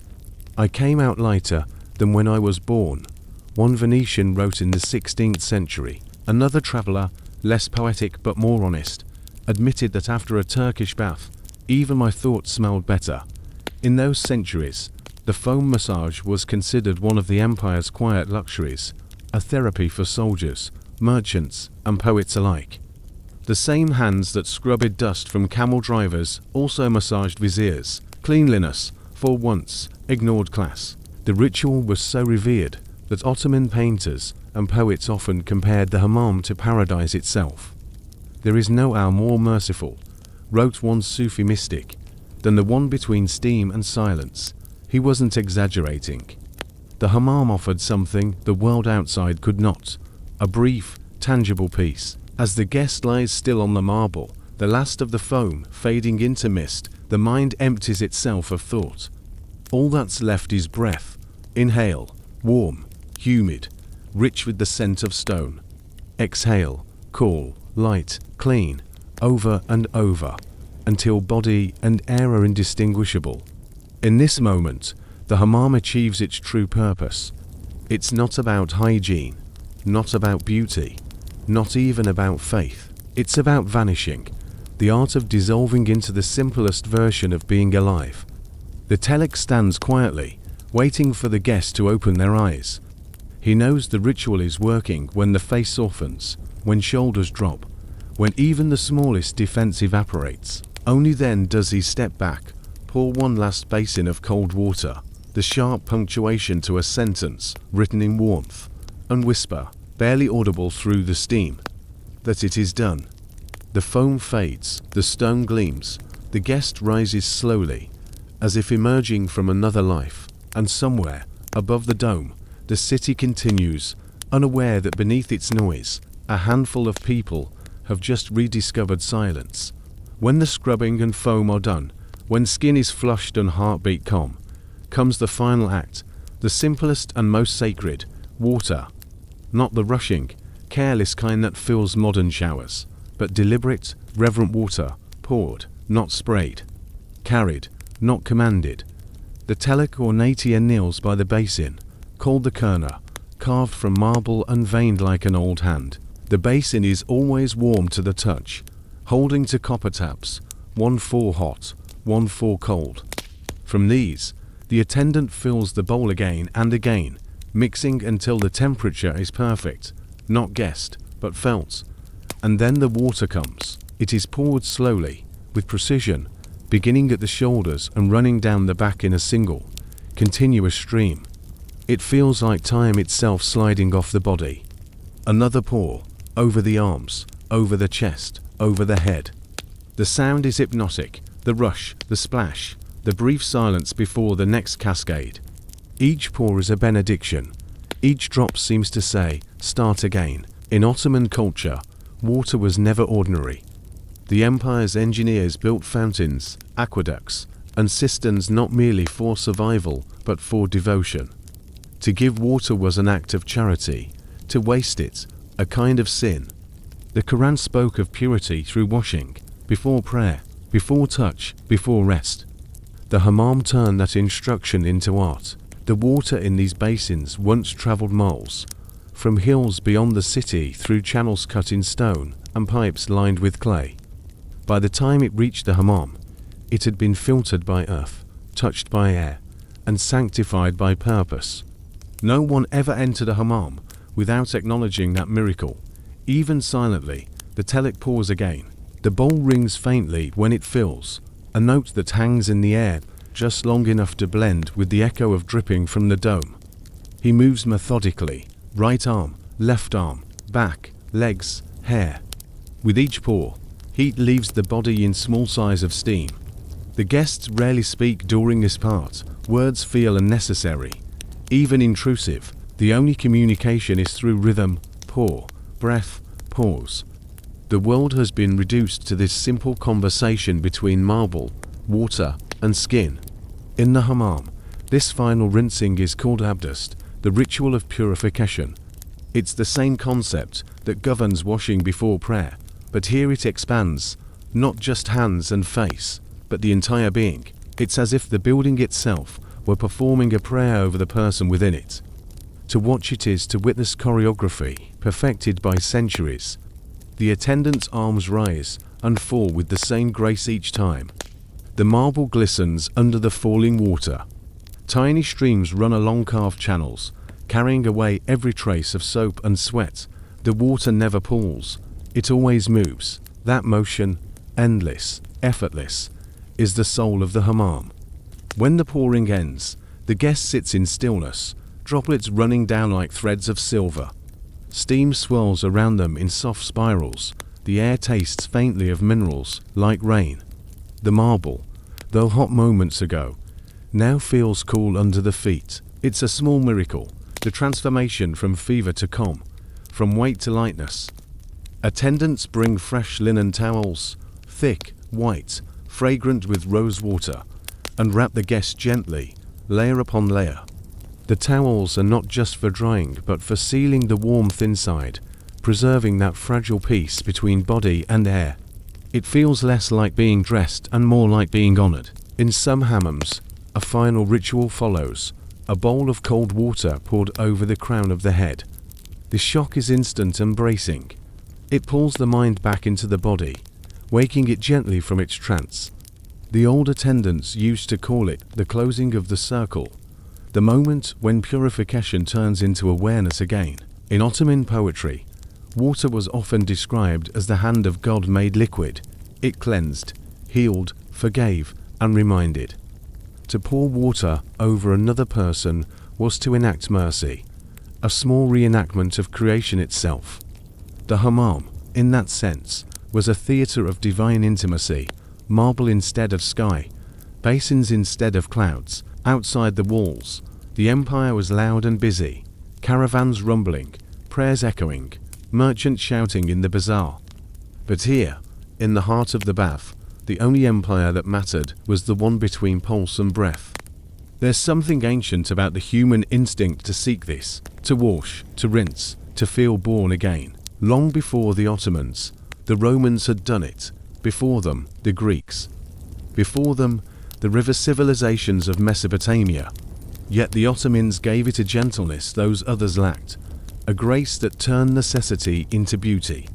"I came out lighter than when I was born," one Venetian wrote in the 16th century. Another traveller, less poetic but more honest, admitted that after a Turkish bath, even my thoughts smelled better. In those centuries, the foam massage was considered one of the empire's quiet luxuries, a therapy for soldiers, merchants, and poets alike. The same hands that scrubbed dust from camel drivers also massaged viziers. Cleanliness, for once, ignored class. The ritual was so revered that Ottoman painters and poets often compared the hammam to paradise itself. "There is no hour more merciful," wrote one Sufi mystic, "than the one between steam and silence." He wasn't exaggerating. The hammam offered something the world outside could not: a brief, tangible peace. As the guest lies still on the marble, the last of the foam fading into mist, the mind empties itself of thought. All that's left is breath. Inhale, warm, humid, rich with the scent of stone. Exhale, cool, light, clean, over and over, until body and air are indistinguishable. In this moment, the hammam achieves its true purpose. It's not about hygiene, not about beauty, not even about faith. It's about vanishing, the art of dissolving into the simplest version of being alive. The telek stands quietly, waiting for the guest to open their eyes. He knows the ritual is working when the face softens, when shoulders drop, when even the smallest defense evaporates. Only then does he step back, pour one last basin of cold water, the sharp punctuation to a sentence written in warmth, and whisper, barely audible through the steam, that it is done. The foam fades, the stone gleams, the guest rises slowly, as if emerging from another life, and somewhere, above the dome, the city continues, unaware that beneath its noise, a handful of people have just rediscovered silence. When the scrubbing and foam are done, when skin is flushed and heartbeat calm, comes the final act, the simplest and most sacred: water. Not the rushing, careless kind that fills modern showers, but deliberate, reverent water, poured, not sprayed, carried, not commanded. The telek or natia kneels by the basin, called the kerner, carved from marble and veined like an old hand. The basin is always warm to the touch, holding to copper taps, 1/4 hot, 1/4 cold. From these, the attendant fills the bowl again and again, mixing until the temperature is perfect, not guessed, but felt. And then the water comes. It is poured slowly, with precision, beginning at the shoulders and running down the back in a single, continuous stream. It feels like time itself sliding off the body. Another pour, over the arms, over the chest, over the head. The sound is hypnotic, the rush, the splash, the brief silence before the next cascade. Each pour is a benediction. Each drop seems to say, start again. In Ottoman culture, water was never ordinary. The empire's engineers built fountains, aqueducts, and cisterns not merely for survival, but for devotion. To give water was an act of charity. To waste it, a kind of sin. The Quran spoke of purity through washing, before prayer, before touch, before rest. The hammam turned that instruction into art. The water in these basins once traveled miles, from hills beyond the city through channels cut in stone and pipes lined with clay. By the time it reached the hammam, it had been filtered by earth, touched by air, and sanctified by purpose. No one ever entered a hammam without acknowledging that miracle. Even silently, the telek pours again. The bowl rings faintly when it fills, a note that hangs in the air just long enough to blend with the echo of dripping from the dome. He moves methodically, right arm, left arm, back, legs, hair. With each pour, heat leaves the body in small size of steam. The guests rarely speak during this part. Words feel unnecessary, even intrusive. The only communication is through rhythm, pour, breath, pause. The world has been reduced to this simple conversation between marble, water, and skin. In the hammam, this final rinsing is called abdest, the ritual of purification. It's the same concept that governs washing before prayer, but here it expands, not just hands and face, but the entire being. It's as if the building itself were performing a prayer over the person within it. To watch it is to witness choreography perfected by centuries. The attendants' arms rise and fall with the same grace each time. The marble glistens under the falling water. Tiny streams run along carved channels, carrying away every trace of soap and sweat. The water never pools, it always moves. That motion, endless, effortless, is the soul of the hammam. When the pouring ends, the guest sits in stillness, droplets running down like threads of silver. Steam swirls around them in soft spirals. The air tastes faintly of minerals, like rain. The marble, though hot moments ago, now feels cool under the feet. It's a small miracle, the transformation from fever to calm, from weight to lightness. Attendants bring fresh linen towels, thick, white, fragrant with rose water, and wrap the guest gently, layer upon layer. The towels are not just for drying but for sealing the warmth inside, preserving that fragile peace between body and air. It feels less like being dressed and more like being honored. In some hammams, a final ritual follows, a bowl of cold water poured over the crown of the head. The shock is instant and bracing. It pulls the mind back into the body, waking it gently from its trance. The old attendants used to call it the closing of the circle, the moment when purification turns into awareness again. In Ottoman poetry, water was often described as the hand of God made liquid. It cleansed, healed, forgave, and reminded. To pour water over another person was to enact mercy, a small reenactment of creation itself. The hammam, in that sense, was a theatre of divine intimacy, marble instead of sky, basins instead of clouds. Outside the walls, the empire was loud and busy, caravans rumbling, prayers echoing, merchants shouting in the bazaar. But here, in the heart of the bath, the only empire that mattered was the one between pulse and breath. There's something ancient about the human instinct to seek this, to wash, to rinse, to feel born again. Long before the Ottomans, the Romans had done it. Before them, the Greeks. Before them, the river civilizations of Mesopotamia. Yet the Ottomans gave it a gentleness those others lacked, a grace that turned necessity into beauty.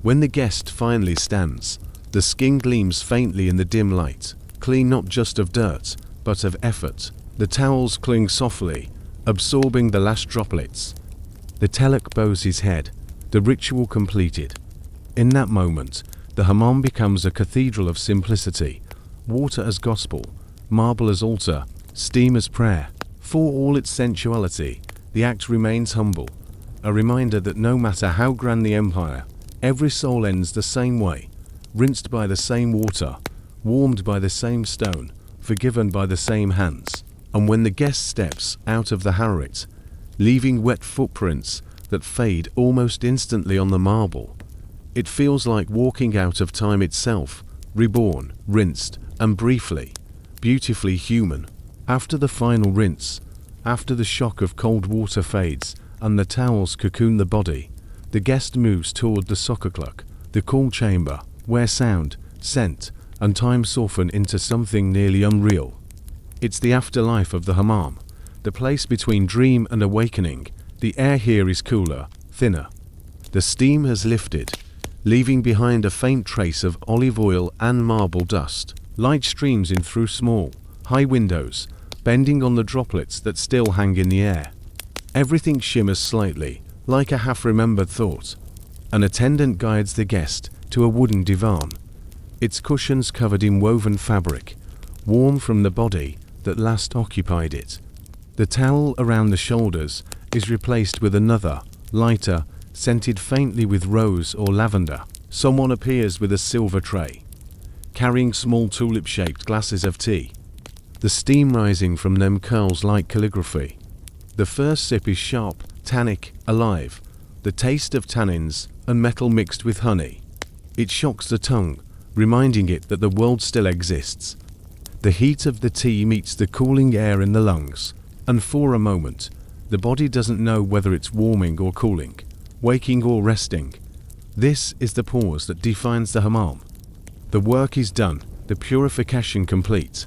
When the guest finally stands, the skin gleams faintly in the dim light, clean not just of dirt, but of effort. The towels cling softly, absorbing the last droplets. The telek bows his head, the ritual completed. In that moment, the hammam becomes a cathedral of simplicity, water as gospel, marble as altar, steam as prayer. For all its sensuality, the act remains humble, a reminder that no matter how grand the empire, every soul ends the same way, rinsed by the same water, warmed by the same stone, forgiven by the same hands. And when the guest steps out of the haret, leaving wet footprints that fade almost instantly on the marble, it feels like walking out of time itself, reborn, rinsed, and briefly, beautifully human. After the final rinse, after the shock of cold water fades and the towels cocoon the body, the guest moves toward the sokaklik, the cool chamber, where sound, scent, and time soften into something nearly unreal. It's the afterlife of the hammam, the place between dream and awakening. The air here is cooler, thinner. The steam has lifted, leaving behind a faint trace of olive oil and marble dust. Light streams in through small, high windows, bending on the droplets that still hang in the air. Everything shimmers slightly, like a half-remembered thought. An attendant guides the guest to a wooden divan, its cushions covered in woven fabric, warm from the body that last occupied it. The towel around the shoulders is replaced with another, lighter, scented faintly with rose or lavender. Someone appears with a silver tray, carrying small tulip-shaped glasses of tea. The steam rising from them curls like calligraphy. The first sip is sharp, tannic, alive, the taste of tannins and metal mixed with honey. It shocks the tongue, reminding it that the world still exists. The heat of the tea meets the cooling air in the lungs, and for a moment, the body doesn't know whether it's warming or cooling, waking or resting. This is the pause that defines the hammam. The work is done, the purification complete.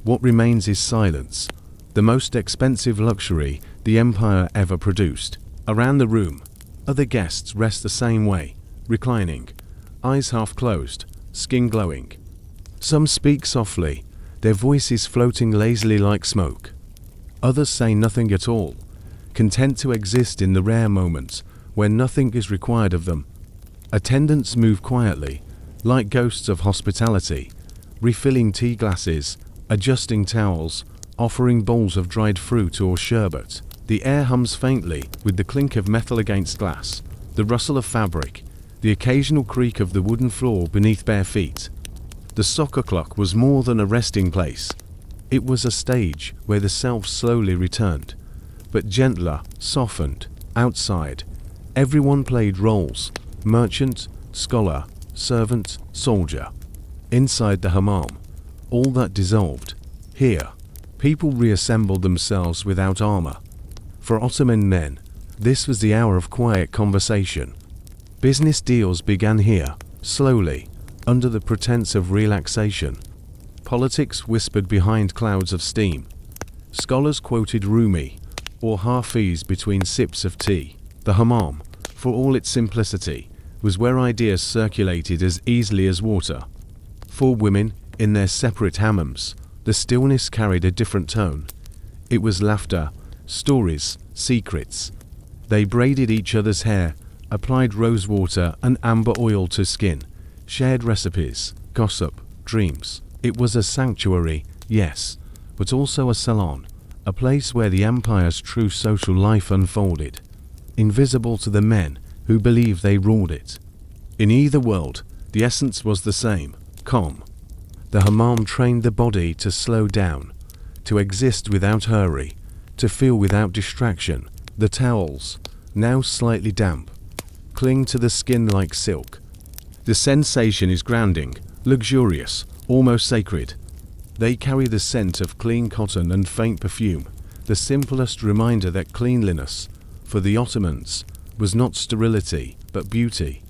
What remains is silence, the most expensive luxury the empire ever produced. Around the room, other guests rest the same way, reclining, eyes half closed, skin glowing. Some speak softly, their voices floating lazily like smoke. Others say nothing at all, content to exist in the rare moments when nothing is required of them. Attendants move quietly, like ghosts of hospitality, refilling tea glasses, adjusting towels, offering bowls of dried fruit or sherbet. The air hums faintly with the clink of metal against glass, the rustle of fabric, the occasional creak of the wooden floor beneath bare feet. The soccer clock was more than a resting place. It was a stage where the self slowly returned, but gentler, softened. Outside, everyone played roles: merchant, scholar, servant, soldier. Inside the hammam, all that dissolved. Here, people reassembled themselves without armor. For Ottoman men, this was the hour of quiet conversation. Business deals began here, slowly, under the pretense of relaxation. Politics whispered behind clouds of steam. Scholars quoted Rumi or Hafiz between sips of tea. The hammam, for all its simplicity, was where ideas circulated as easily as water. For women, in their separate hammams, the stillness carried a different tone. It was laughter, stories, secrets. They braided each other's hair, applied rosewater and amber oil to skin, shared recipes, gossip, dreams. It was a sanctuary, yes, but also a salon, a place where the empire's true social life unfolded, invisible to the men who believed they ruled it. In either world, the essence was the same: calm. The hammam trained the body to slow down, to exist without hurry, to feel without distraction. The towels, now slightly damp, cling to the skin like silk. The sensation is grounding, luxurious, almost sacred. They carry the scent of clean cotton and faint perfume, the simplest reminder that cleanliness, for the Ottomans, was not sterility, but beauty.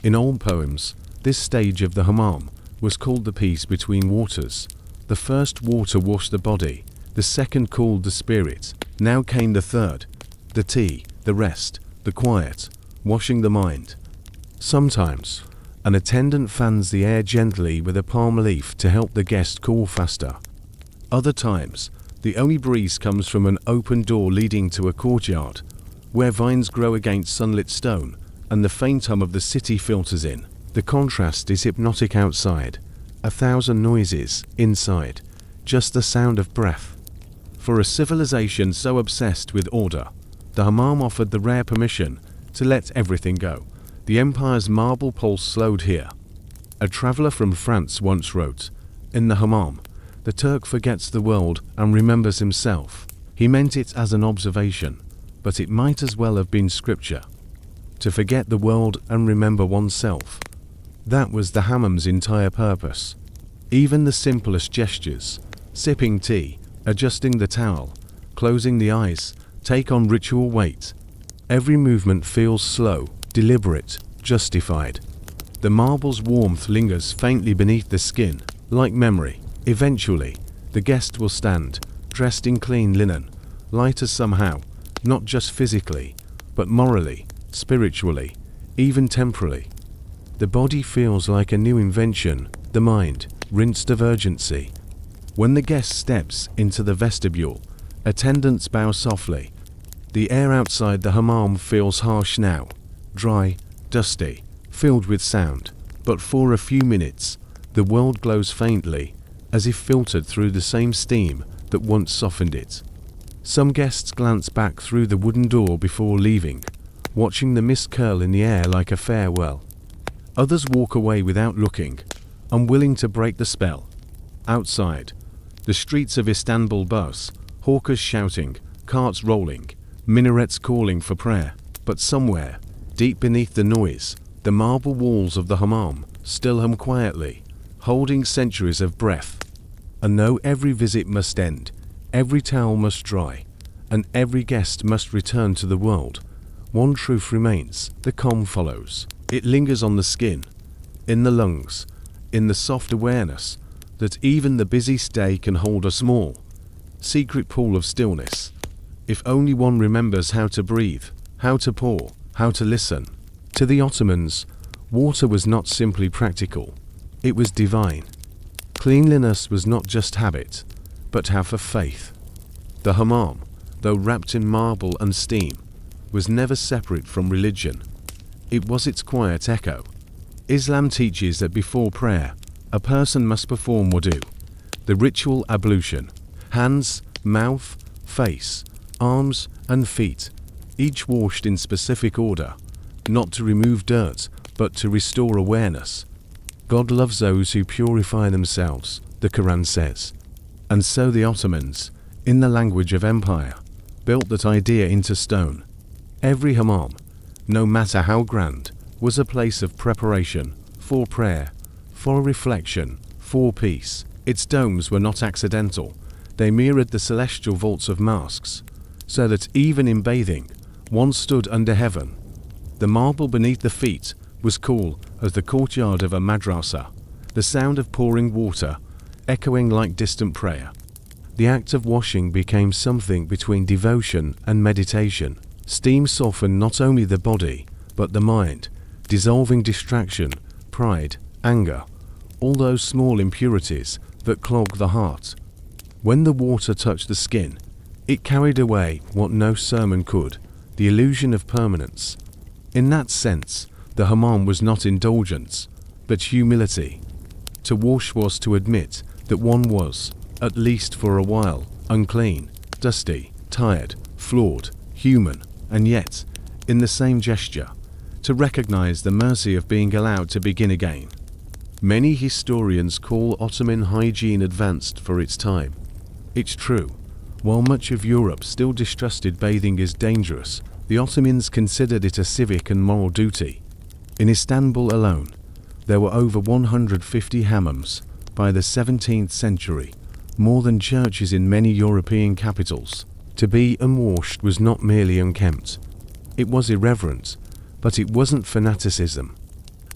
In old poems, this stage of the hammam was called the peace between waters. The first water washed the body, the second cooled the spirit. Now came the third, the tea, the rest, the quiet, washing the mind. Sometimes, an attendant fans the air gently with a palm leaf to help the guest cool faster. Other times, the only breeze comes from an open door leading to a courtyard, where vines grow against sunlit stone, and the faint hum of the city filters in. The contrast is hypnotic outside, 1,000 noises inside, just the sound of breath. For a civilization so obsessed with order, the hammam offered the rare permission to let everything go. The empire's marble pulse slowed here. A traveler from France once wrote, "In the hammam, the Turk forgets the world and remembers himself." He meant it as an observation, but it might as well have been scripture. To forget the world and remember oneself. That was the hammam's entire purpose. Even the simplest gestures, sipping tea, adjusting the towel, closing the eyes, take on ritual weight. Every movement feels slow, deliberate, justified. The marble's warmth lingers faintly beneath the skin, like memory. Eventually, The guest will stand, dressed in clean linen, lighter somehow, not just physically, but morally, spiritually, even temporally. The body feels like a new invention, the mind, rinsed of urgency. When the guest steps into the vestibule, attendants bow softly. The air outside the hammam feels harsh now, dry, dusty, filled with sound, but for a few minutes, the world glows faintly, as if filtered through the same steam that once softened it. Some guests glance back through the wooden door before leaving, watching the mist curl in the air like a farewell. Others walk away without looking, unwilling to break the spell. Outside, the streets of Istanbul buzz, hawkers shouting, carts rolling, minarets calling for prayer, but somewhere, deep beneath the noise, the marble walls of the hammam still hum quietly, holding centuries of breath. And though every visit must end, every towel must dry, and every guest must return to the world, one truth remains: the calm follows. It lingers on the skin, in the lungs, in the soft awareness that even the busiest day can hold a small, secret pool of stillness, if only one remembers how to breathe, how to pour, how to listen. To the Ottomans, water was not simply practical, it was divine. Cleanliness was not just habit, but half of faith. The hammam, though wrapped in marble and steam, was never separate from religion. It was its quiet echo. Islam teaches that before prayer, a person must perform wudu, the ritual ablution. Hands, mouth, face, arms, and feet, each washed in specific order, not to remove dirt, but to restore awareness. God loves those who purify themselves, the Quran says. And so the Ottomans, in the language of empire, built that idea into stone. Every hammam, no matter how grand, was a place of preparation, for prayer, for reflection, for peace. Its domes were not accidental, they mirrored the celestial vaults of mosques, so that even in bathing, one stood under heaven. The marble beneath the feet was cool as the courtyard of a madrasa, the sound of pouring water echoing like distant prayer. The act of washing became something between devotion and meditation. Steam softened not only the body, but the mind, dissolving distraction, pride, anger, all those small impurities that clog the heart. When the water touched the skin, it carried away what no sermon could, the illusion of permanence. In that sense, the hammam was not indulgence, but humility. To wash was to admit that one was, at least for a while, unclean, dusty, tired, flawed, human, and yet, in the same gesture, to recognize the mercy of being allowed to begin again. Many historians call Ottoman hygiene advanced for its time. It's true, while much of Europe still distrusted bathing as dangerous, the Ottomans considered it a civic and moral duty. In Istanbul alone, there were over 150 hammams. By the 17th century, more than churches in many European capitals. To be unwashed was not merely unkempt. It was irreverent, but it wasn't fanaticism.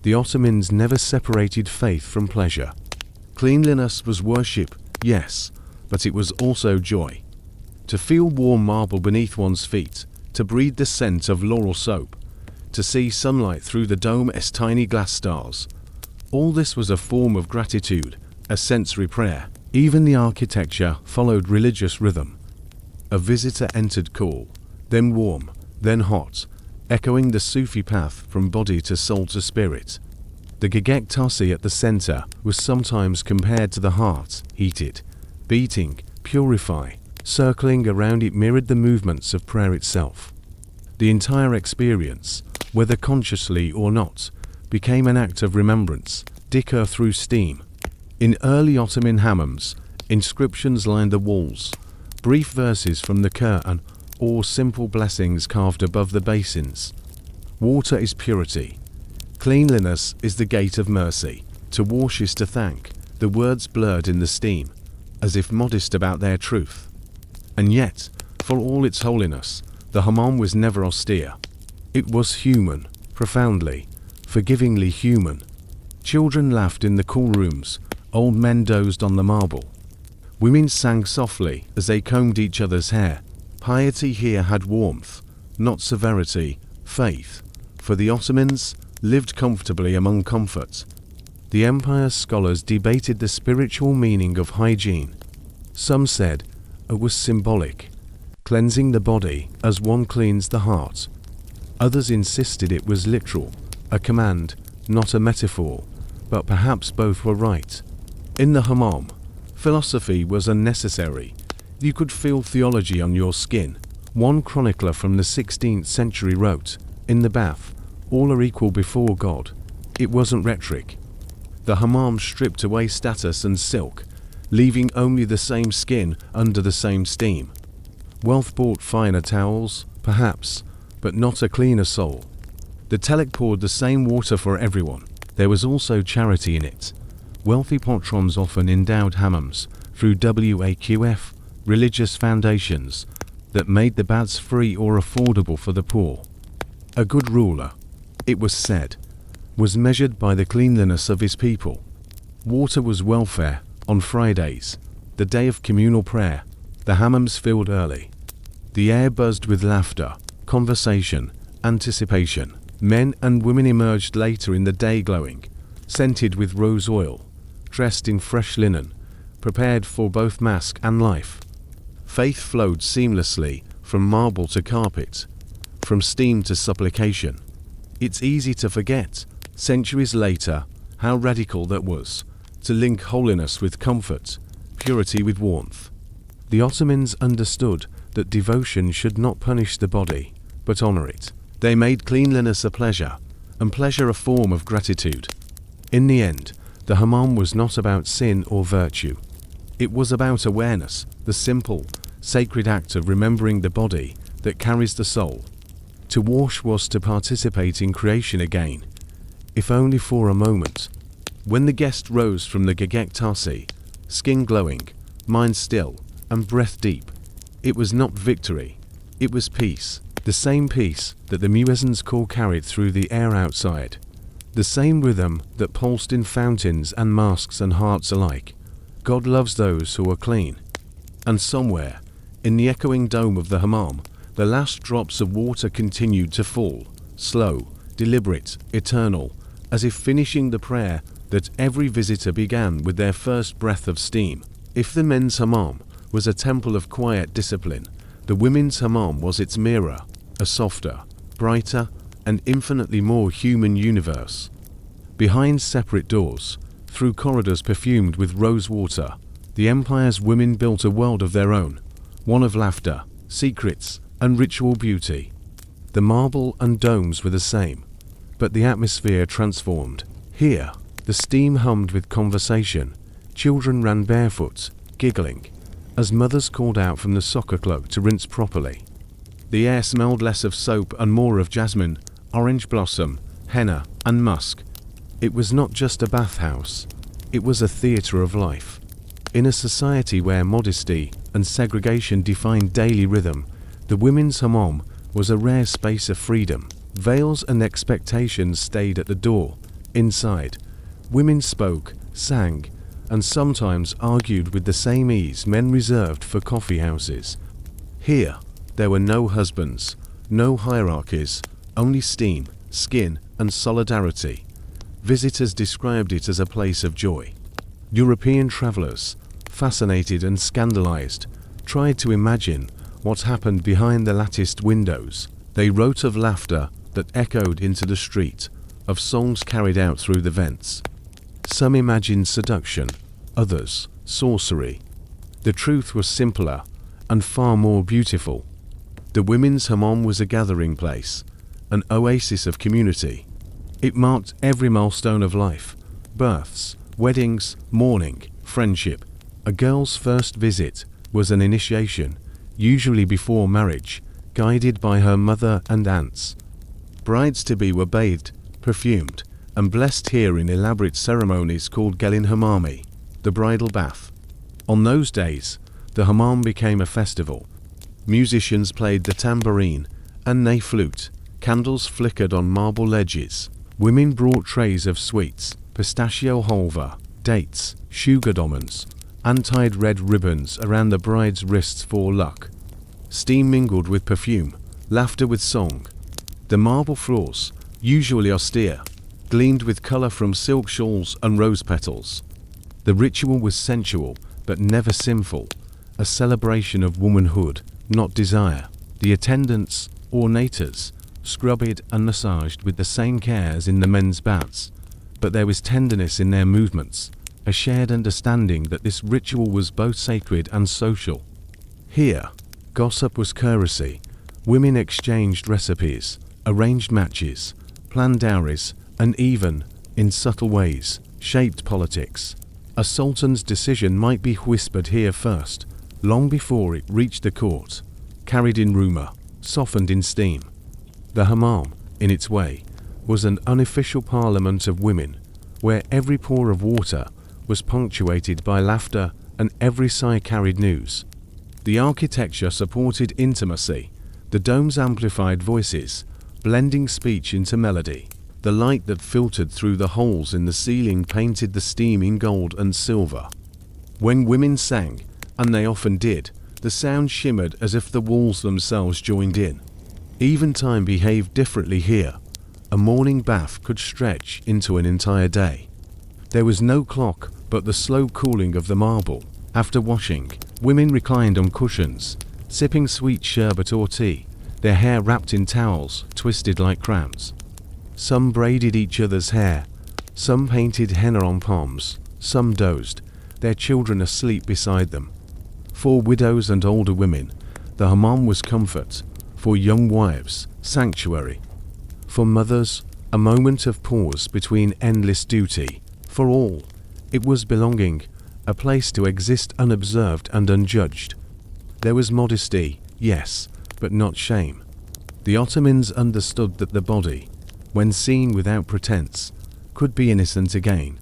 The Ottomans never separated faith from pleasure. Cleanliness was worship, yes, but it was also joy. To feel warm marble beneath one's feet, to breathe the scent of laurel soap, to see sunlight through the dome as tiny glass stars. All this was a form of gratitude, a sensory prayer. Even the architecture followed religious rhythm. A visitor entered cool, then warm, then hot, echoing the Sufi path from body to soul to spirit. The gegek taşı at the center was sometimes compared to the heart, heated, beating, purify, circling around it mirrored the movements of prayer itself. The entire experience, whether consciously or not, became an act of remembrance, dhikr through steam. In early Ottoman hammams, inscriptions lined the walls, brief verses from the Quran, or simple blessings carved above the basins. Water is purity. Cleanliness is the gate of mercy. To wash is to thank, the words blurred in the steam, as if modest about their truth. And yet, for all its holiness, the hammam was never austere. It was human, profoundly, forgivingly human. Children laughed in the cool rooms, old men dozed on the marble. Women sang softly as they combed each other's hair. Piety here had warmth, not severity, faith, for the Ottomans lived comfortably among comforts. The empire's scholars debated the spiritual meaning of hygiene. Some said it was symbolic, cleansing the body as one cleans the heart. Others insisted it was literal, a command, not a metaphor, but perhaps both were right. In the hammam, philosophy was unnecessary. You could feel theology on your skin. One chronicler from the 16th century wrote, "In the bath, all are equal before God." It wasn't rhetoric. The hammam stripped away status and silk, leaving only the same skin under the same steam. Wealth bought finer towels, perhaps, but not a cleaner soul. The telek poured the same water for everyone. There was also charity in it. Wealthy patrons often endowed hammams through waqf, religious foundations, that made the baths free or affordable for the poor. A good ruler, it was said, was measured by the cleanliness of his people. Water was welfare. On Fridays, the day of communal prayer, the hammams filled early. The air buzzed with laughter, conversation, anticipation. Men and women emerged later in the day glowing, scented with rose oil, dressed in fresh linen, prepared for both mask and life. Faith flowed seamlessly from marble to carpet, from steam to supplication. It's easy to forget, centuries later, how radical that was, to link holiness with comfort, purity with warmth. The Ottomans understood that devotion should not punish the body, but honor it. They made cleanliness a pleasure, and pleasure a form of gratitude. In the end, the hammam was not about sin or virtue. It was about awareness, the simple, sacred act of remembering the body that carries the soul. To wash was to participate in creation again, if only for a moment. When the guest rose from the gegektasi, skin glowing, mind still, and breath deep, it was not victory, it was peace, the same peace that the muezzin's call carried through the air outside, the same rhythm that pulsed in fountains and mosques and hearts alike. God loves those who are clean. And somewhere, in the echoing dome of the hammam, the last drops of water continued to fall, slow, deliberate, eternal, as if finishing the prayer that every visitor began with their first breath of steam. If the men's hammam was a temple of quiet discipline, the women's hammam was its mirror, a softer, brighter, and infinitely more human universe. Behind separate doors, through corridors perfumed with rose water, the empire's women built a world of their own, one of laughter, secrets, and ritual beauty. The marble and domes were the same, but the atmosphere transformed. Here, the steam hummed with conversation. Children ran barefoot, giggling, as mothers called out from the soccer club to rinse properly. The air smelled less of soap and more of jasmine, orange blossom, henna, and musk. It was not just a bathhouse, it was a theatre of life. In a society where modesty and segregation defined daily rhythm, the women's hammam was a rare space of freedom. Veils and expectations stayed at the door. Inside, women spoke, sang, and sometimes argued with the same ease men reserved for coffee houses. Here, there were no husbands, no hierarchies, only steam, skin, and solidarity. Visitors described it as a place of joy. European travelers, fascinated and scandalized, tried to imagine what happened behind the latticed windows. They wrote of laughter that echoed into the street, of songs carried out through the vents. Some imagined seduction, others sorcery. The truth was simpler and far more beautiful. The women's hammam was a gathering place, an oasis of community. It marked every milestone of life: births, weddings, mourning, friendship. A girl's first visit was an initiation, usually before marriage, guided by her mother and aunts. Brides-to-be were bathed, perfumed, and blessed here in elaborate ceremonies called gelin hammami, the bridal bath. On those days, the hammam became a festival. Musicians played the tambourine and ney flute, candles flickered on marble ledges. Women brought trays of sweets, pistachio halva, dates, sugared almonds, untied red ribbons around the bride's wrists for luck. Steam mingled with perfume, laughter with song. The marble floors, usually austere, gleamed with color from silk shawls and rose petals. The ritual was sensual, but never sinful, a celebration of womanhood, not desire. The attendants, ornators, scrubbed and massaged with the same care as in the men's baths, but there was tenderness in their movements, a shared understanding that this ritual was both sacred and social. Here, gossip was courtesy. Women exchanged recipes, arranged matches, planned dowries, and even, in subtle ways, shaped politics. A sultan's decision might be whispered here first, long before it reached the court, carried in rumor, softened in steam. The hammam, in its way, was an unofficial parliament of women, where every pour of water was punctuated by laughter and every sigh carried news. The architecture supported intimacy, the domes amplified voices, blending speech into melody. The light that filtered through the holes in the ceiling painted the steam in gold and silver. When women sang, and they often did, the sound shimmered as if the walls themselves joined in. Even time behaved differently here. A morning bath could stretch into an entire day. There was no clock but the slow cooling of the marble. After washing, women reclined on cushions, sipping sweet sherbet or tea, their hair wrapped in towels twisted like crowns. Some braided each other's hair, some painted henna on palms, some dozed, their children asleep beside them. For widows and older women, the hammam was comfort. For young wives, sanctuary. For mothers, a moment of pause between endless duty. For all, it was belonging, a place to exist unobserved and unjudged. There was modesty, yes, but not shame. The Ottomans understood that the body, when seen without pretense, could be innocent again.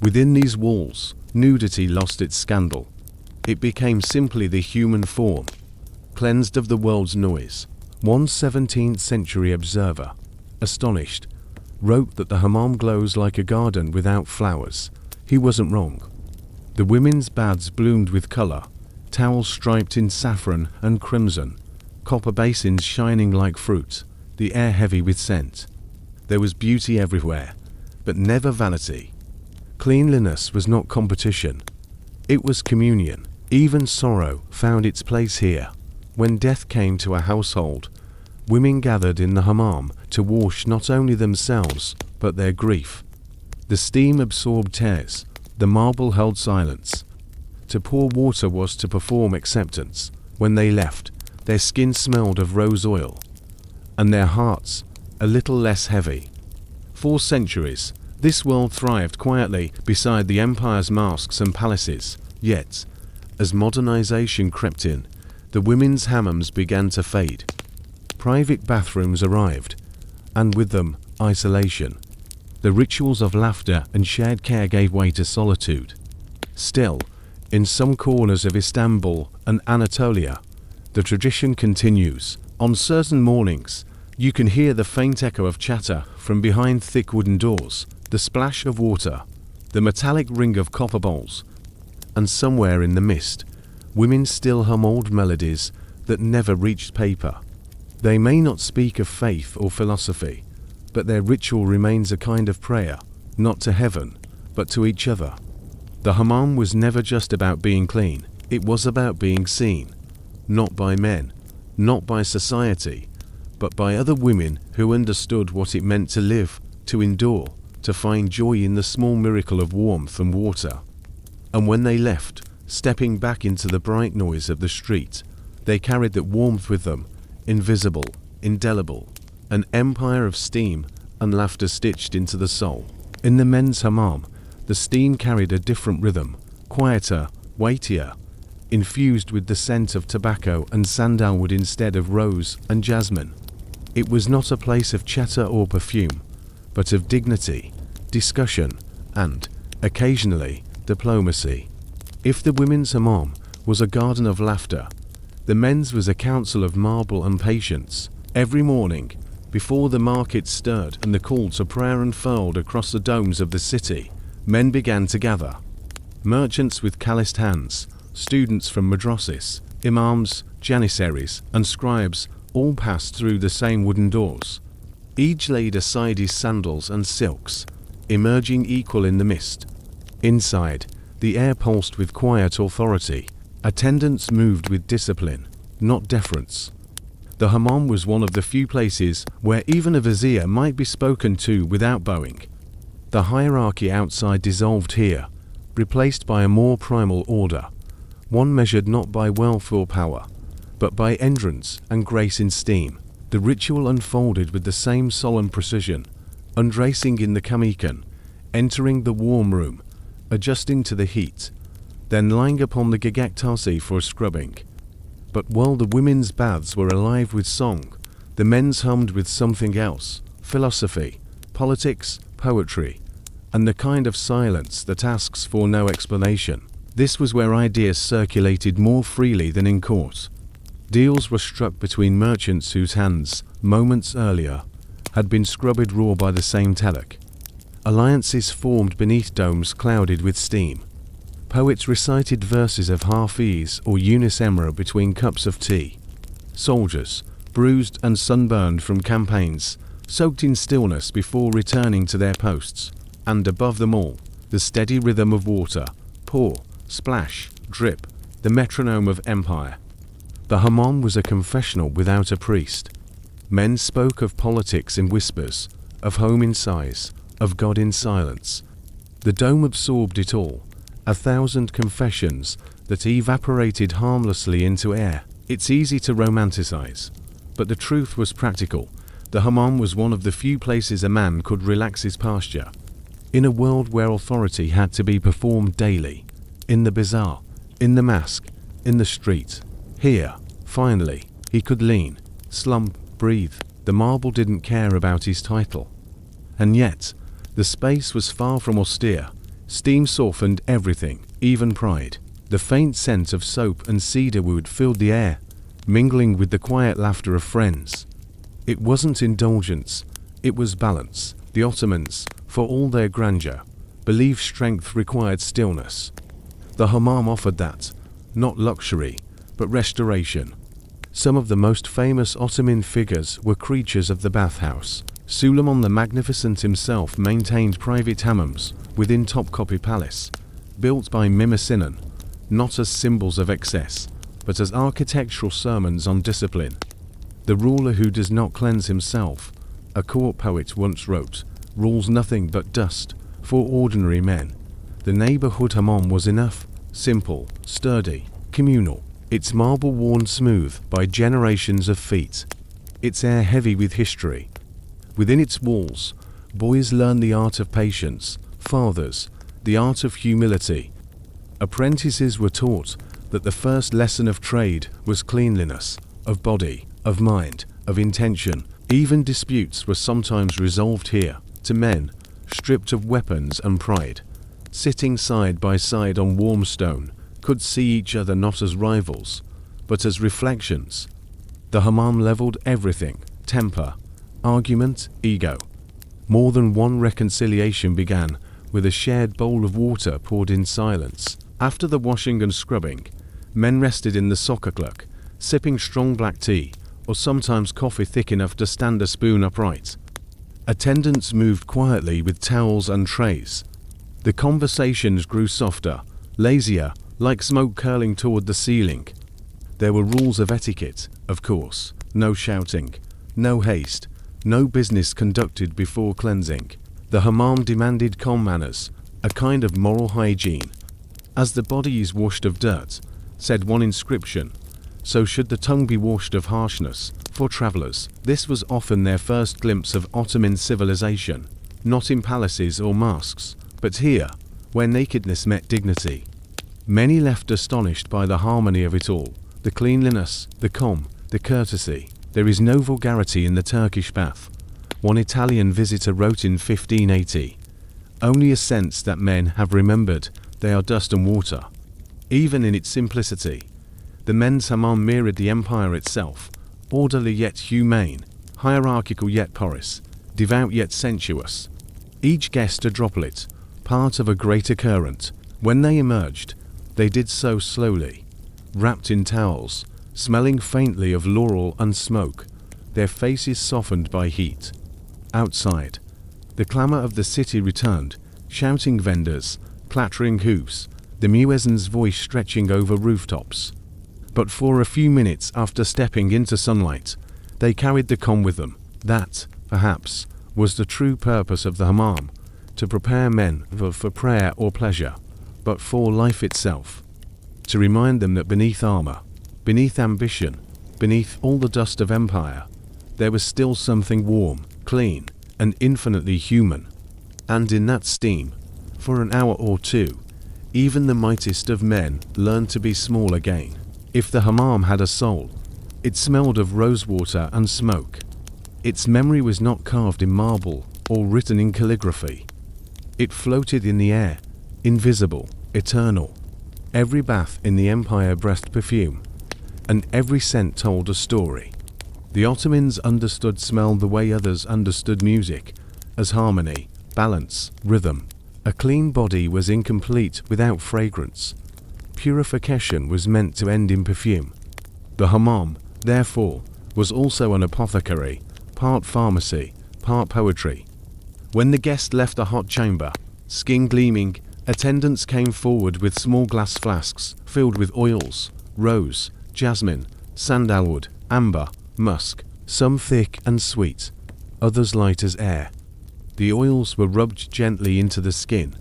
Within these walls, nudity lost its scandal. It became simply the human form, cleansed of the world's noise. One 17th century observer, astonished, wrote that the hammam glows like a garden without flowers. He wasn't wrong. The women's baths bloomed with color, towels striped in saffron and crimson, copper basins shining like fruit, the air heavy with scent. There was beauty everywhere, but never vanity. Cleanliness was not competition. It was communion. Even sorrow found its place here. When death came to a household, women gathered in the hammam to wash not only themselves, but their grief. The steam absorbed tears, the marble held silence. To pour water was to perform acceptance. When they left, their skin smelled of rose oil, and their hearts a little less heavy. For centuries, this world thrived quietly beside the empire's masks and palaces. Yet, as modernization crept in, the women's hammams began to fade. Private bathrooms arrived, and with them, isolation. The rituals of laughter and shared care gave way to solitude. Still, in some corners of Istanbul and Anatolia, the tradition continues. On certain mornings, you can hear the faint echo of chatter from behind thick wooden doors, the splash of water, the metallic ring of copper bowls, and somewhere in the mist, women still hum old melodies that never reached paper. They may not speak of faith or philosophy, but their ritual remains a kind of prayer, not to heaven, but to each other. The hammam was never just about being clean, it was about being seen, not by men, not by society, but by other women who understood what it meant to live, to endure, to find joy in the small miracle of warmth and water. And when they left, stepping back into the bright noise of the street, they carried that warmth with them, invisible, indelible, an empire of steam and laughter stitched into the soul. In the men's hammam, the steam carried a different rhythm, quieter, weightier, infused with the scent of tobacco and sandalwood instead of rose and jasmine. It was not a place of chatter or perfume, but of dignity, discussion, and, occasionally, diplomacy. If the women's hammam was a garden of laughter, the men's was a council of marble and patience. Every morning, before the market stirred and the call to prayer unfurled across the domes of the city, men began to gather. Merchants with calloused hands, students from madrasis, imams, janissaries, and scribes all passed through the same wooden doors. Each laid aside his sandals and silks, emerging equal in the mist. Inside, the air pulsed with quiet authority. Attendants moved with discipline, not deference. The hammam was one of the few places where even a vizier might be spoken to without bowing. The hierarchy outside dissolved here, replaced by a more primal order, one measured not by wealth or power, but by entrance and grace in steam. The ritual unfolded with the same solemn precision, undressing in the kamikan, entering the warm room, adjusting to the heat, then lying upon the gegektasi for scrubbing. But while the women's baths were alive with song, the men's hummed with something else: philosophy, politics, poetry, and the kind of silence that asks for no explanation. This was where ideas circulated more freely than in court. Deals were struck between merchants whose hands, moments earlier, had been scrubbed raw by the same telek. Alliances formed beneath domes clouded with steam. Poets recited verses of Hafiz or Yunus Emre between cups of tea. Soldiers, bruised and sunburned from campaigns, soaked in stillness before returning to their posts. And above them all, the steady rhythm of water, pour, splash, drip, the metronome of empire. The hammam was a confessional without a priest. Men spoke of politics in whispers, of home in sighs, of God in silence. The dome absorbed it all, 1,000 confessions that evaporated harmlessly into air. It's easy to romanticize, but the truth was practical. The hammam was one of the few places a man could relax his posture. In a world where authority had to be performed daily, in the bazaar, in the mosque, in the street, here, finally, he could lean, slump, breathe. The marble didn't care about his title. And yet, the space was far from austere. Steam softened everything, even pride. The faint scent of soap and cedar wood filled the air, mingling with the quiet laughter of friends. It wasn't indulgence, it was balance. The Ottomans, for all their grandeur, believed strength required stillness. The hammam offered that, not luxury, but restoration. Some of the most famous Ottoman figures were creatures of the bathhouse. Suleiman the Magnificent himself maintained private hammams within Topkapi Palace, built by Mimar Sinan, not as symbols of excess, but as architectural sermons on discipline. The ruler who does not cleanse himself, a court poet once wrote, rules nothing but dust for ordinary men. The neighborhood hammam was enough, simple, sturdy, communal, its marble worn smooth by generations of feet, its air heavy with history. Within its walls, boys learn the art of patience, fathers, the art of humility. Apprentices were taught that the first lesson of trade was cleanliness, of body, of mind, of intention. Even disputes were sometimes resolved here. To men, stripped of weapons and pride, sitting side by side on warm stone, could see each other not as rivals, but as reflections. The hammam leveled everything: temper, argument, ego. More than one reconciliation began with a shared bowl of water poured in silence. After the washing and scrubbing, men rested in the soccer clock, sipping strong black tea, or sometimes coffee thick enough to stand a spoon upright. Attendants moved quietly with towels and trays. The conversations grew softer, lazier, like smoke curling toward the ceiling. There were rules of etiquette, of course: no shouting, no haste, no business conducted before cleansing. The hammam demanded calm manners, a kind of moral hygiene. As the body is washed of dirt, said one inscription, so should the tongue be washed of harshness. For travelers, this was often their first glimpse of Ottoman civilization, not in palaces or mosques, but here, where nakedness met dignity. Many left astonished by the harmony of it all, the cleanliness, the calm, the courtesy. There is no vulgarity in the Turkish bath, one Italian visitor wrote in 1580. Only a sense that men have remembered they are dust and water. Even in its simplicity, the men's hammam mirrored the empire itself, orderly yet humane, hierarchical yet porous, devout yet sensuous. Each guest a droplet, part of a greater current, When they emerged, they did so slowly, wrapped in towels, smelling faintly of laurel and smoke, their faces softened by heat. Outside, the clamor of the city returned, shouting vendors, clattering hooves, the muezzin's voice stretching over rooftops. But for a few minutes after stepping into sunlight, they carried the calm with them. That, perhaps, was the true purpose of the hammam, to prepare men for prayer or pleasure, but for life itself. To remind them that beneath armor, beneath ambition, beneath all the dust of empire, there was still something warm, clean, and infinitely human. And in that steam, for an hour or two, even the mightiest of men learned to be small again. If the hammam had a soul, it smelled of rosewater and smoke. Its memory was not carved in marble or written in calligraphy. It floated in the air, invisible, eternal. Every bath in the empire breathed perfume, and every scent told a story. The Ottomans understood smell the way others understood music, as harmony, balance, rhythm. A clean body was incomplete without fragrance. Purification was meant to end in perfume. The hammam, therefore, was also an apothecary, part pharmacy, part poetry. When the guest left the hot chamber, skin gleaming, attendants came forward with small glass flasks filled with oils, rose, jasmine, sandalwood, amber, musk, some thick and sweet, others light as air. The oils were rubbed gently into the skin,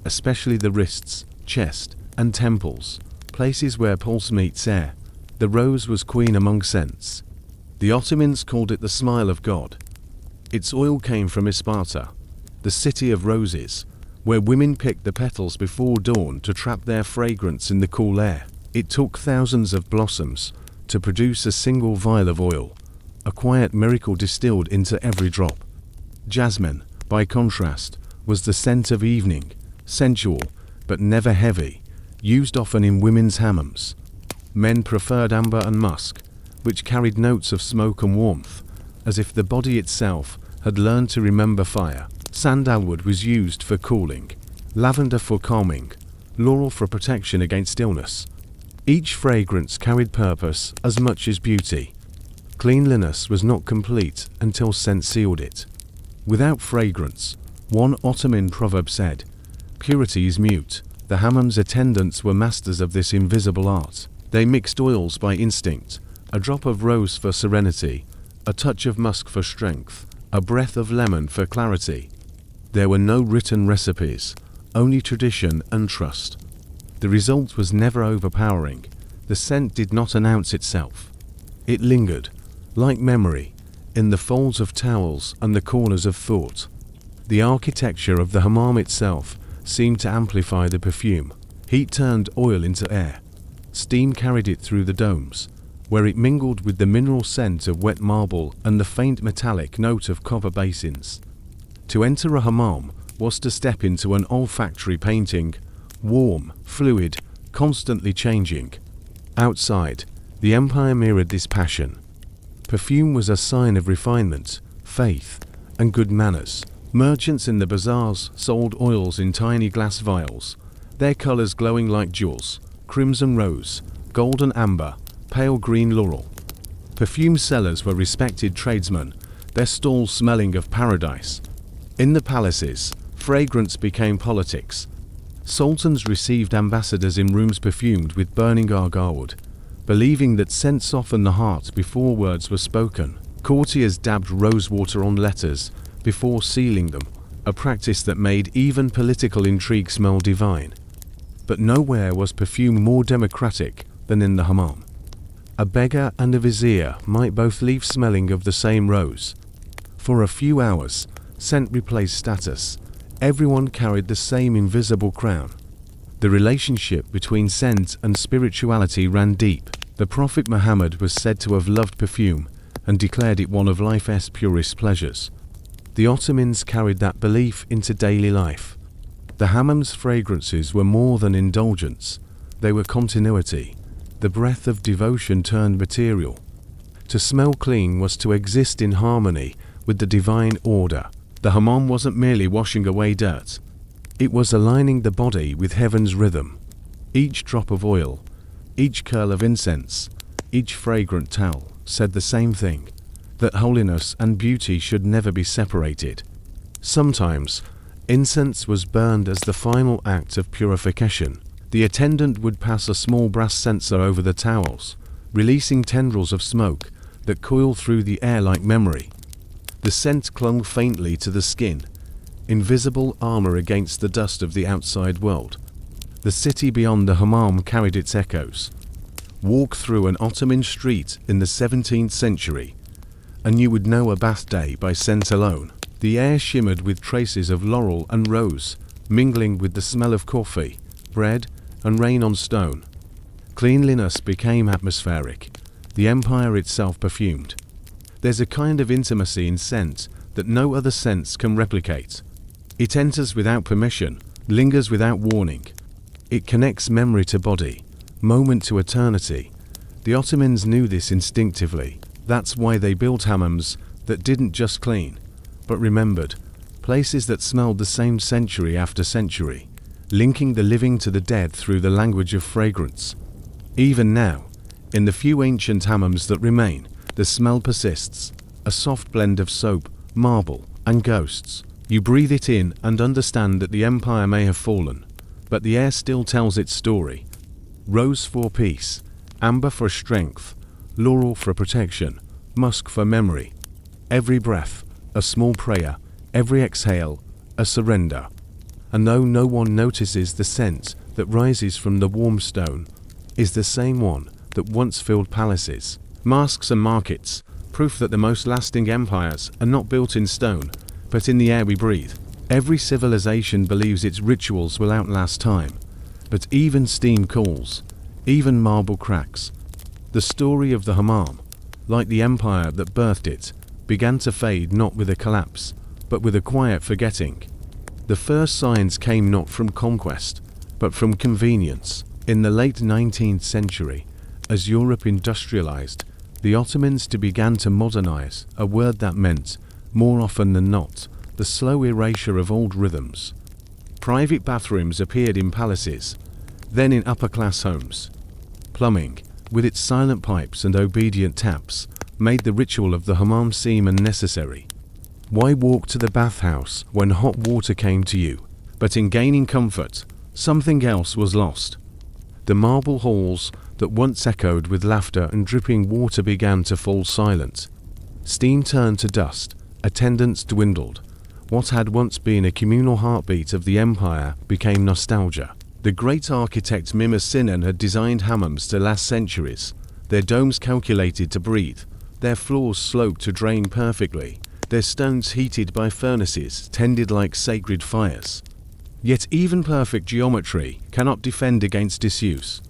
especially the wrists, chest, and temples, places where pulse meets air. The rose was queen among scents. The Ottomans called it the smile of God. Its oil came from Sparta, the city of roses, where women picked the petals before dawn to trap their fragrance in the cool air. It took thousands of blossoms to produce a single vial of oil, a quiet miracle distilled into every drop. Jasmine, by contrast, was the scent of evening, sensual, but never heavy, used often in women's hammams. Men preferred amber and musk, which carried notes of smoke and warmth, as if the body itself had learned to remember fire. Sandalwood was used for cooling, lavender for calming, laurel for protection against illness. Each fragrance carried purpose as much as beauty. Cleanliness was not complete until scent sealed it. Without fragrance, one Ottoman proverb said, "Purity is mute." The hammam's attendants were masters of this invisible art. They mixed oils by instinct, a drop of rose for serenity, a touch of musk for strength, a breath of lemon for clarity. There were no written recipes, only tradition and trust. The result was never overpowering. The scent did not announce itself. It lingered, like memory, in the folds of towels and the corners of thought. The architecture of the hammam itself seemed to amplify the perfume. Heat turned oil into air. Steam carried it through the domes, where it mingled with the mineral scent of wet marble and the faint metallic note of copper basins. To enter a hammam was to step into an olfactory painting, warm, fluid, constantly changing. Outside, the empire mirrored this passion. Perfume was a sign of refinement, faith, and good manners. Merchants in the bazaars sold oils in tiny glass vials, their colors glowing like jewels, crimson rose, golden amber, pale green laurel. Perfume sellers were respected tradesmen, their stalls smelling of paradise. In the palaces, fragrance became politics. Sultans received ambassadors in rooms perfumed with burning argarwood, believing that scent softened the heart before words were spoken. Courtiers dabbed rosewater on letters before sealing them, a practice that made even political intrigue smell divine. But nowhere was perfume more democratic than in the hammam. A beggar and a vizier might both leave smelling of the same rose. For a few hours, scent replaced status. Everyone carried the same invisible crown. The relationship between scent and spirituality ran deep. The Prophet Muhammad was said to have loved perfume and declared it one of life's purest pleasures. The Ottomans carried that belief into daily life. The hammam's fragrances were more than indulgence. They were continuity. The breath of devotion turned material. To smell clean was to exist in harmony with the divine order. The hammam wasn't merely washing away dirt. It was aligning the body with heaven's rhythm. Each drop of oil, each curl of incense, each fragrant towel said the same thing, that holiness and beauty should never be separated. Sometimes, incense was burned as the final act of purification. The attendant would pass a small brass censer over the towels, releasing tendrils of smoke that coiled through the air like memory. The scent clung faintly to the skin, invisible armor against the dust of the outside world. The city beyond the hammam carried its echoes. Walk through an Ottoman street in the 17th century, and you would know a bath day by scent alone. The air shimmered with traces of laurel and rose, mingling with the smell of coffee, bread, and rain on stone. Cleanliness became atmospheric, the empire itself perfumed. There's a kind of intimacy in scent that no other sense can replicate. It enters without permission, lingers without warning. It connects memory to body, moment to eternity. The Ottomans knew this instinctively. That's why they built hammams that didn't just clean, but remembered, places that smelled the same century after century, linking the living to the dead through the language of fragrance. Even now, in the few ancient hammams that remain, the smell persists, a soft blend of soap, marble, and ghosts. You breathe it in and understand that the empire may have fallen, but the air still tells its story. Rose for peace, amber for strength, laurel for protection, musk for memory. Every breath, a small prayer, every exhale, a surrender. And though no one notices, the scent that rises from the warm stone is the same one that once filled palaces, mosques and markets, proof that the most lasting empires are not built in stone, but in the air we breathe. Every civilization believes its rituals will outlast time, but even steam cools, even marble cracks. The story of the hammam, like the empire that birthed it, began to fade not with a collapse, but with a quiet forgetting. The first signs came not from conquest, but from convenience. In the late 19th century, as Europe industrialized, the Ottomans began to modernize, a word that meant, more often than not, the slow erasure of old rhythms. Private bathrooms appeared in palaces, then in upper-class homes. Plumbing, with its silent pipes and obedient taps, made the ritual of the hammam seem unnecessary. Why walk to the bathhouse when hot water came to you? But in gaining comfort, something else was lost. The marble halls that once echoed with laughter and dripping water began to fall silent. Steam turned to dust, attendance dwindled. What had once been a communal heartbeat of the empire became nostalgia. The great architect Mimar Sinan had designed hammams to last centuries, their domes calculated to breathe, their floors sloped to drain perfectly, their stones heated by furnaces tended like sacred fires. Yet even perfect geometry cannot defend against disuse.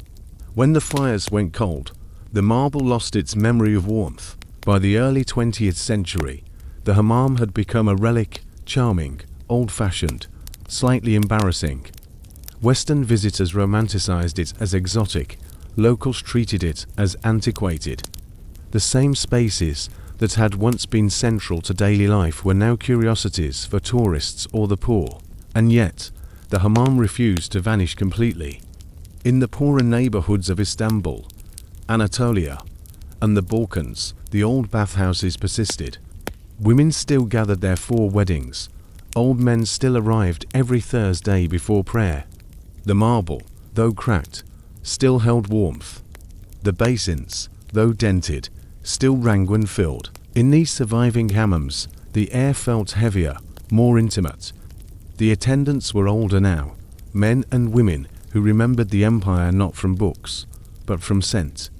When the fires went cold, the marble lost its memory of warmth. By the early 20th century, the hammam had become a relic, charming, old-fashioned, slightly embarrassing. Western visitors romanticized it as exotic, locals treated it as antiquated. The same spaces that had once been central to daily life were now curiosities for tourists or the poor. And yet, the hammam refused to vanish completely. In the poorer neighborhoods of Istanbul, Anatolia, and the Balkans, the old bathhouses persisted. Women still gathered there for weddings. Old men still arrived every Thursday before prayer. The marble, though cracked, still held warmth. The basins, though dented, still rang when filled. In these surviving hammams, the air felt heavier, more intimate. The attendants were older now, men and women who remembered the empire not from books, but from scent.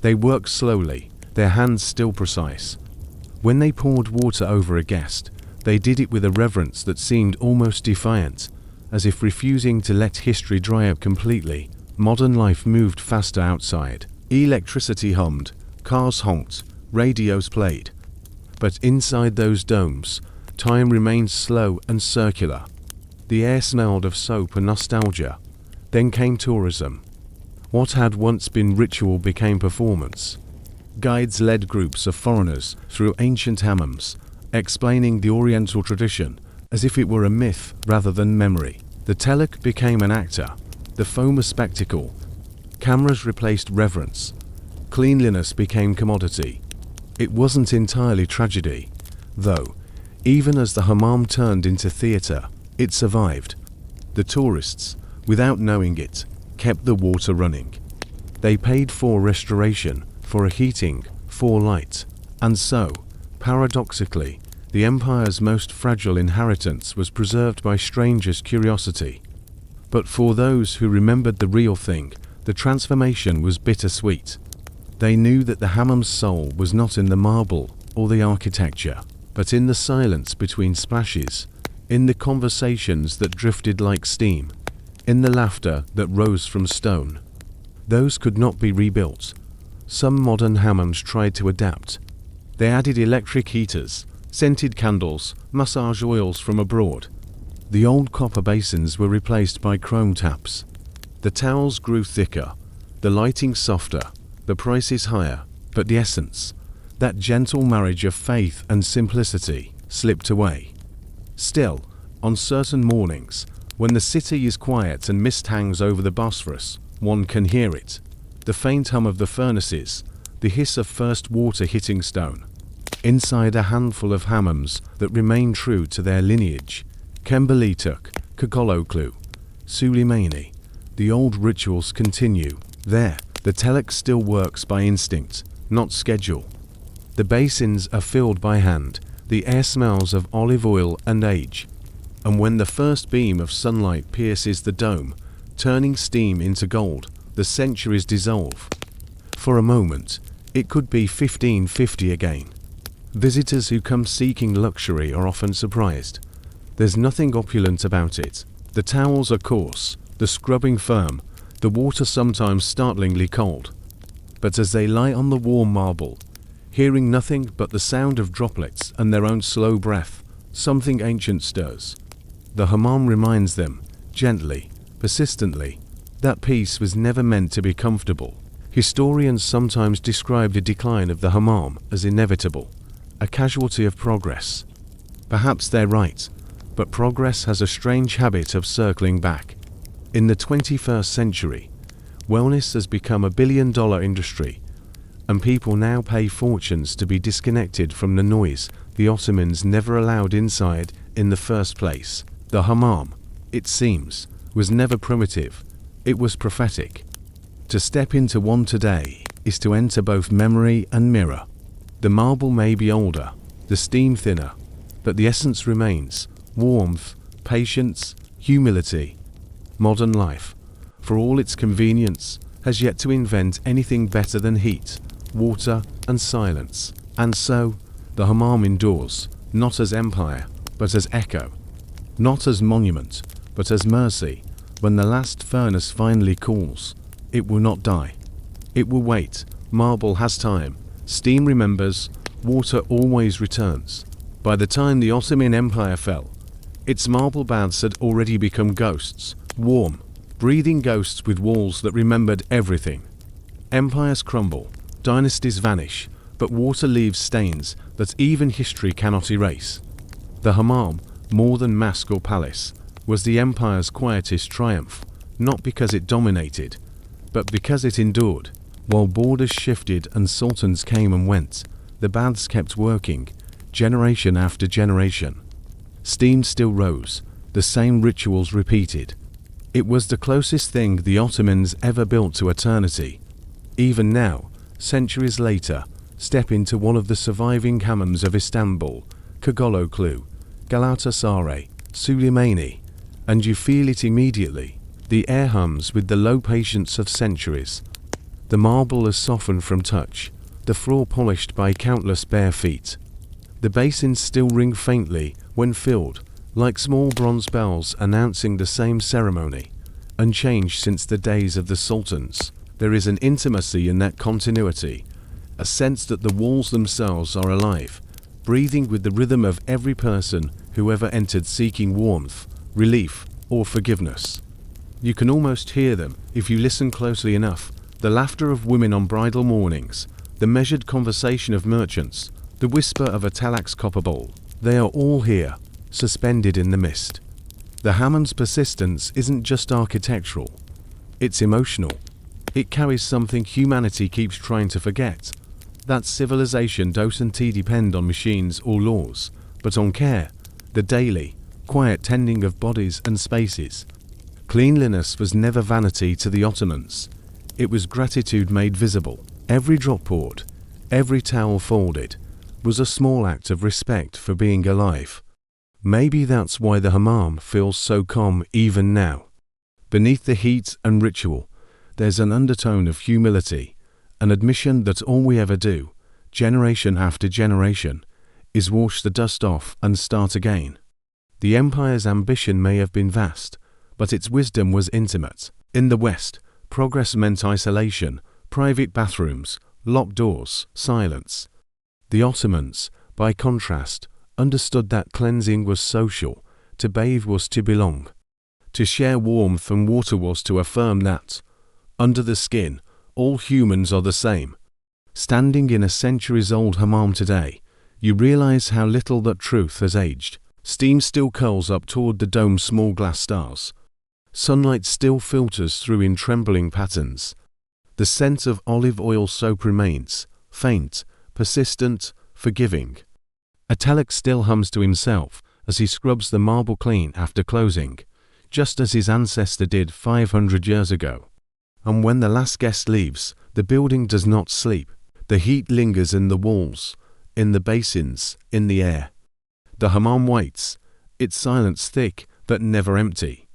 They worked slowly, their hands still precise. When they poured water over a guest, they did it with a reverence that seemed almost defiant, as if refusing to let history dry up completely. Modern life moved faster outside. Electricity hummed, cars honked, radios played. But inside those domes, time remained slow and circular. The air smelled of soap and nostalgia. Then came tourism. What had once been ritual became performance. Guides led groups of foreigners through ancient hammams, explaining the Oriental tradition as if it were a myth rather than memory. The telek became an actor, the foam a spectacle. Cameras replaced reverence. Cleanliness became commodity. It wasn't entirely tragedy, though. Even as the hammam turned into theatre, it survived. The tourists, without knowing it, kept the water running. They paid for restoration, for a heating, for light, and so, paradoxically, the empire's most fragile inheritance was preserved by strangers' curiosity. But for those who remembered the real thing, the transformation was bittersweet. They knew that the hammam's soul was not in the marble or the architecture, but in the silence between splashes, in the conversations that drifted like steam, in the laughter that rose from stone. Those could not be rebuilt. Some modern hammams tried to adapt. They added electric heaters, scented candles, massage oils from abroad. The old copper basins were replaced by chrome taps. The towels grew thicker, the lighting softer, the prices higher, but the essence, that gentle marriage of faith and simplicity, slipped away. Still, on certain mornings, when the city is quiet and mist hangs over the Bosphorus, one can hear it. The faint hum of the furnaces, the hiss of first water hitting stone. Inside a handful of hammams that remain true to their lineage, Kembalituk, Kogoloklu, Suleimani, the old rituals continue. There, the telek still works by instinct, not schedule. The basins are filled by hand, the air smells of olive oil and age. And when the first beam of sunlight pierces the dome, turning steam into gold, the centuries dissolve. For a moment, it could be 1550 again. Visitors who come seeking luxury are often surprised. There's nothing opulent about it. The towels are coarse, the scrubbing firm, the water sometimes startlingly cold. But as they lie on the warm marble, hearing nothing but the sound of droplets and their own slow breath, something ancient stirs. The hammam reminds them, gently, persistently, that peace was never meant to be comfortable. Historians sometimes describe the decline of the hammam as inevitable, a casualty of progress. Perhaps they're right, but progress has a strange habit of circling back. In the 21st century, wellness has become a billion-dollar industry, and people now pay fortunes to be disconnected from the noise the Ottomans never allowed inside in the first place. The hammam, it seems, was never primitive, it was prophetic. To step into one today is to enter both memory and mirror. The marble may be older, the steam thinner, but the essence remains: warmth, patience, humility. Modern life, for all its convenience, has yet to invent anything better than heat, water, and silence. And so, the hammam endures, not as empire, but as echo. Not as monument, but as mercy. When the last furnace finally cools, it will not die. It will wait. Marble has time. Steam remembers. Water always returns. By the time the Ottoman Empire fell, its marble baths had already become ghosts, warm, breathing ghosts with walls that remembered everything. Empires crumble, dynasties vanish, but water leaves stains that even history cannot erase. The hammam, more than mosque or palace, was the empire's quietest triumph, not because it dominated, but because it endured. While borders shifted and sultans came and went, the baths kept working, generation after generation. Steam still rose, the same rituals repeated. It was the closest thing the Ottomans ever built to eternity. Even now, centuries later, step into one of the surviving hammams of Istanbul, Kogoloklu, Galatasaray, Suleimani, and you feel it immediately. The air hums with the low patience of centuries. The marble is softened from touch, the floor polished by countless bare feet. The basins still ring faintly when filled, like small bronze bells announcing the same ceremony. Unchanged since the days of the sultans, there is an intimacy in that continuity, a sense that the walls themselves are alive, breathing with the rhythm of every person who ever entered seeking warmth, relief, or forgiveness. You can almost hear them, if you listen closely enough, the laughter of women on bridal mornings, the measured conversation of merchants, the whisper of a talak's copper bowl. They are all here, suspended in the mist. The hammam's persistence isn't just architectural, it's emotional. It carries something humanity keeps trying to forget. That civilization doesn't depend on machines or laws, but on care, the daily, quiet tending of bodies and spaces. Cleanliness was never vanity to the Ottomans. It was gratitude made visible. Every drop poured, every towel folded, was a small act of respect for being alive. Maybe that's why the hammam feels so calm even now. Beneath the heat and ritual, there's an undertone of humility, an admission that all we ever do, generation after generation, is wash the dust off and start again. The empire's ambition may have been vast, but its wisdom was intimate. In the West, progress meant isolation, private bathrooms, locked doors, silence. The Ottomans, by contrast, understood that cleansing was social, to bathe was to belong. To share warmth and water was to affirm that, under the skin, all humans are the same. Standing in a centuries-old hammam today, you realize how little that truth has aged. Steam still curls up toward the dome's small glass stars. Sunlight still filters through in trembling patterns. The scent of olive oil soap remains, faint, persistent, forgiving. A Talek still hums to himself as he scrubs the marble clean after closing, just as his ancestor did 500 years ago. And when the last guest leaves, the building does not sleep. The heat lingers in the walls, in the basins, in the air. The hammam waits, its silence thick but never empty.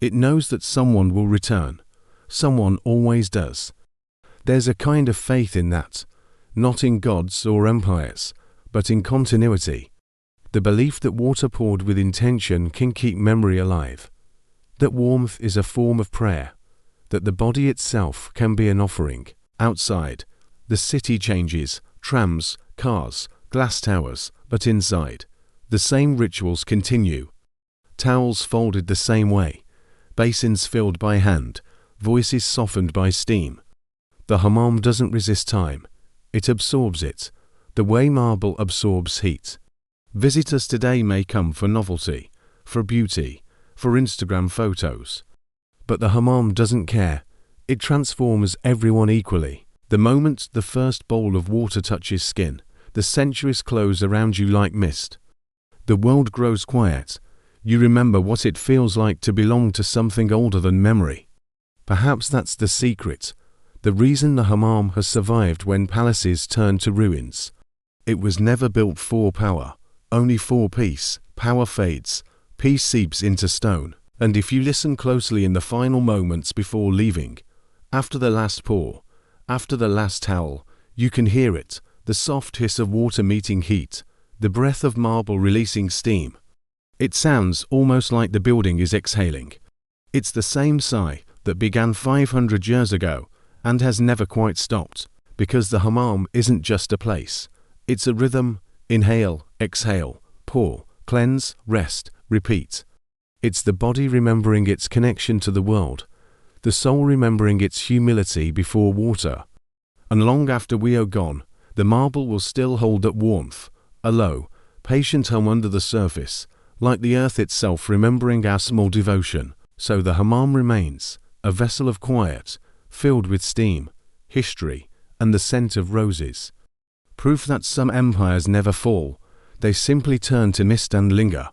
It knows that someone will return. Someone always does. There's a kind of faith in that, not in gods or empires, but in continuity. The belief that water poured with intention can keep memory alive. That warmth is a form of prayer. That the body itself can be an offering. Outside, the city changes, trams, cars, glass towers, but inside, the same rituals continue. Towels folded the same way, basins filled by hand, voices softened by steam. The hammam doesn't resist time, it absorbs it, the way marble absorbs heat. Visitors today may come for novelty, for beauty, for Instagram photos. But the hammam doesn't care. It transforms everyone equally. The moment the first bowl of water touches skin, the centuries close around you like mist. The world grows quiet. You remember what it feels like to belong to something older than memory. Perhaps that's the secret, the reason the hammam has survived when palaces turn to ruins. It was never built for power, only for peace. Power fades, peace seeps into stone. And if you listen closely in the final moments before leaving, after the last pour, after the last towel, you can hear it, the soft hiss of water meeting heat, the breath of marble releasing steam. It sounds almost like the building is exhaling. It's the same sigh that began 500 years ago and has never quite stopped, because the hammam isn't just a place. It's a rhythm: inhale, exhale, pour, cleanse, rest, repeat. It's the body remembering its connection to the world, the soul remembering its humility before water. And long after we are gone, the marble will still hold that warmth, a low, patient hum under the surface, like the earth itself remembering our small devotion. So the hammam remains, a vessel of quiet, filled with steam, history, and the scent of roses. Proof that some empires never fall, they simply turn to mist and linger.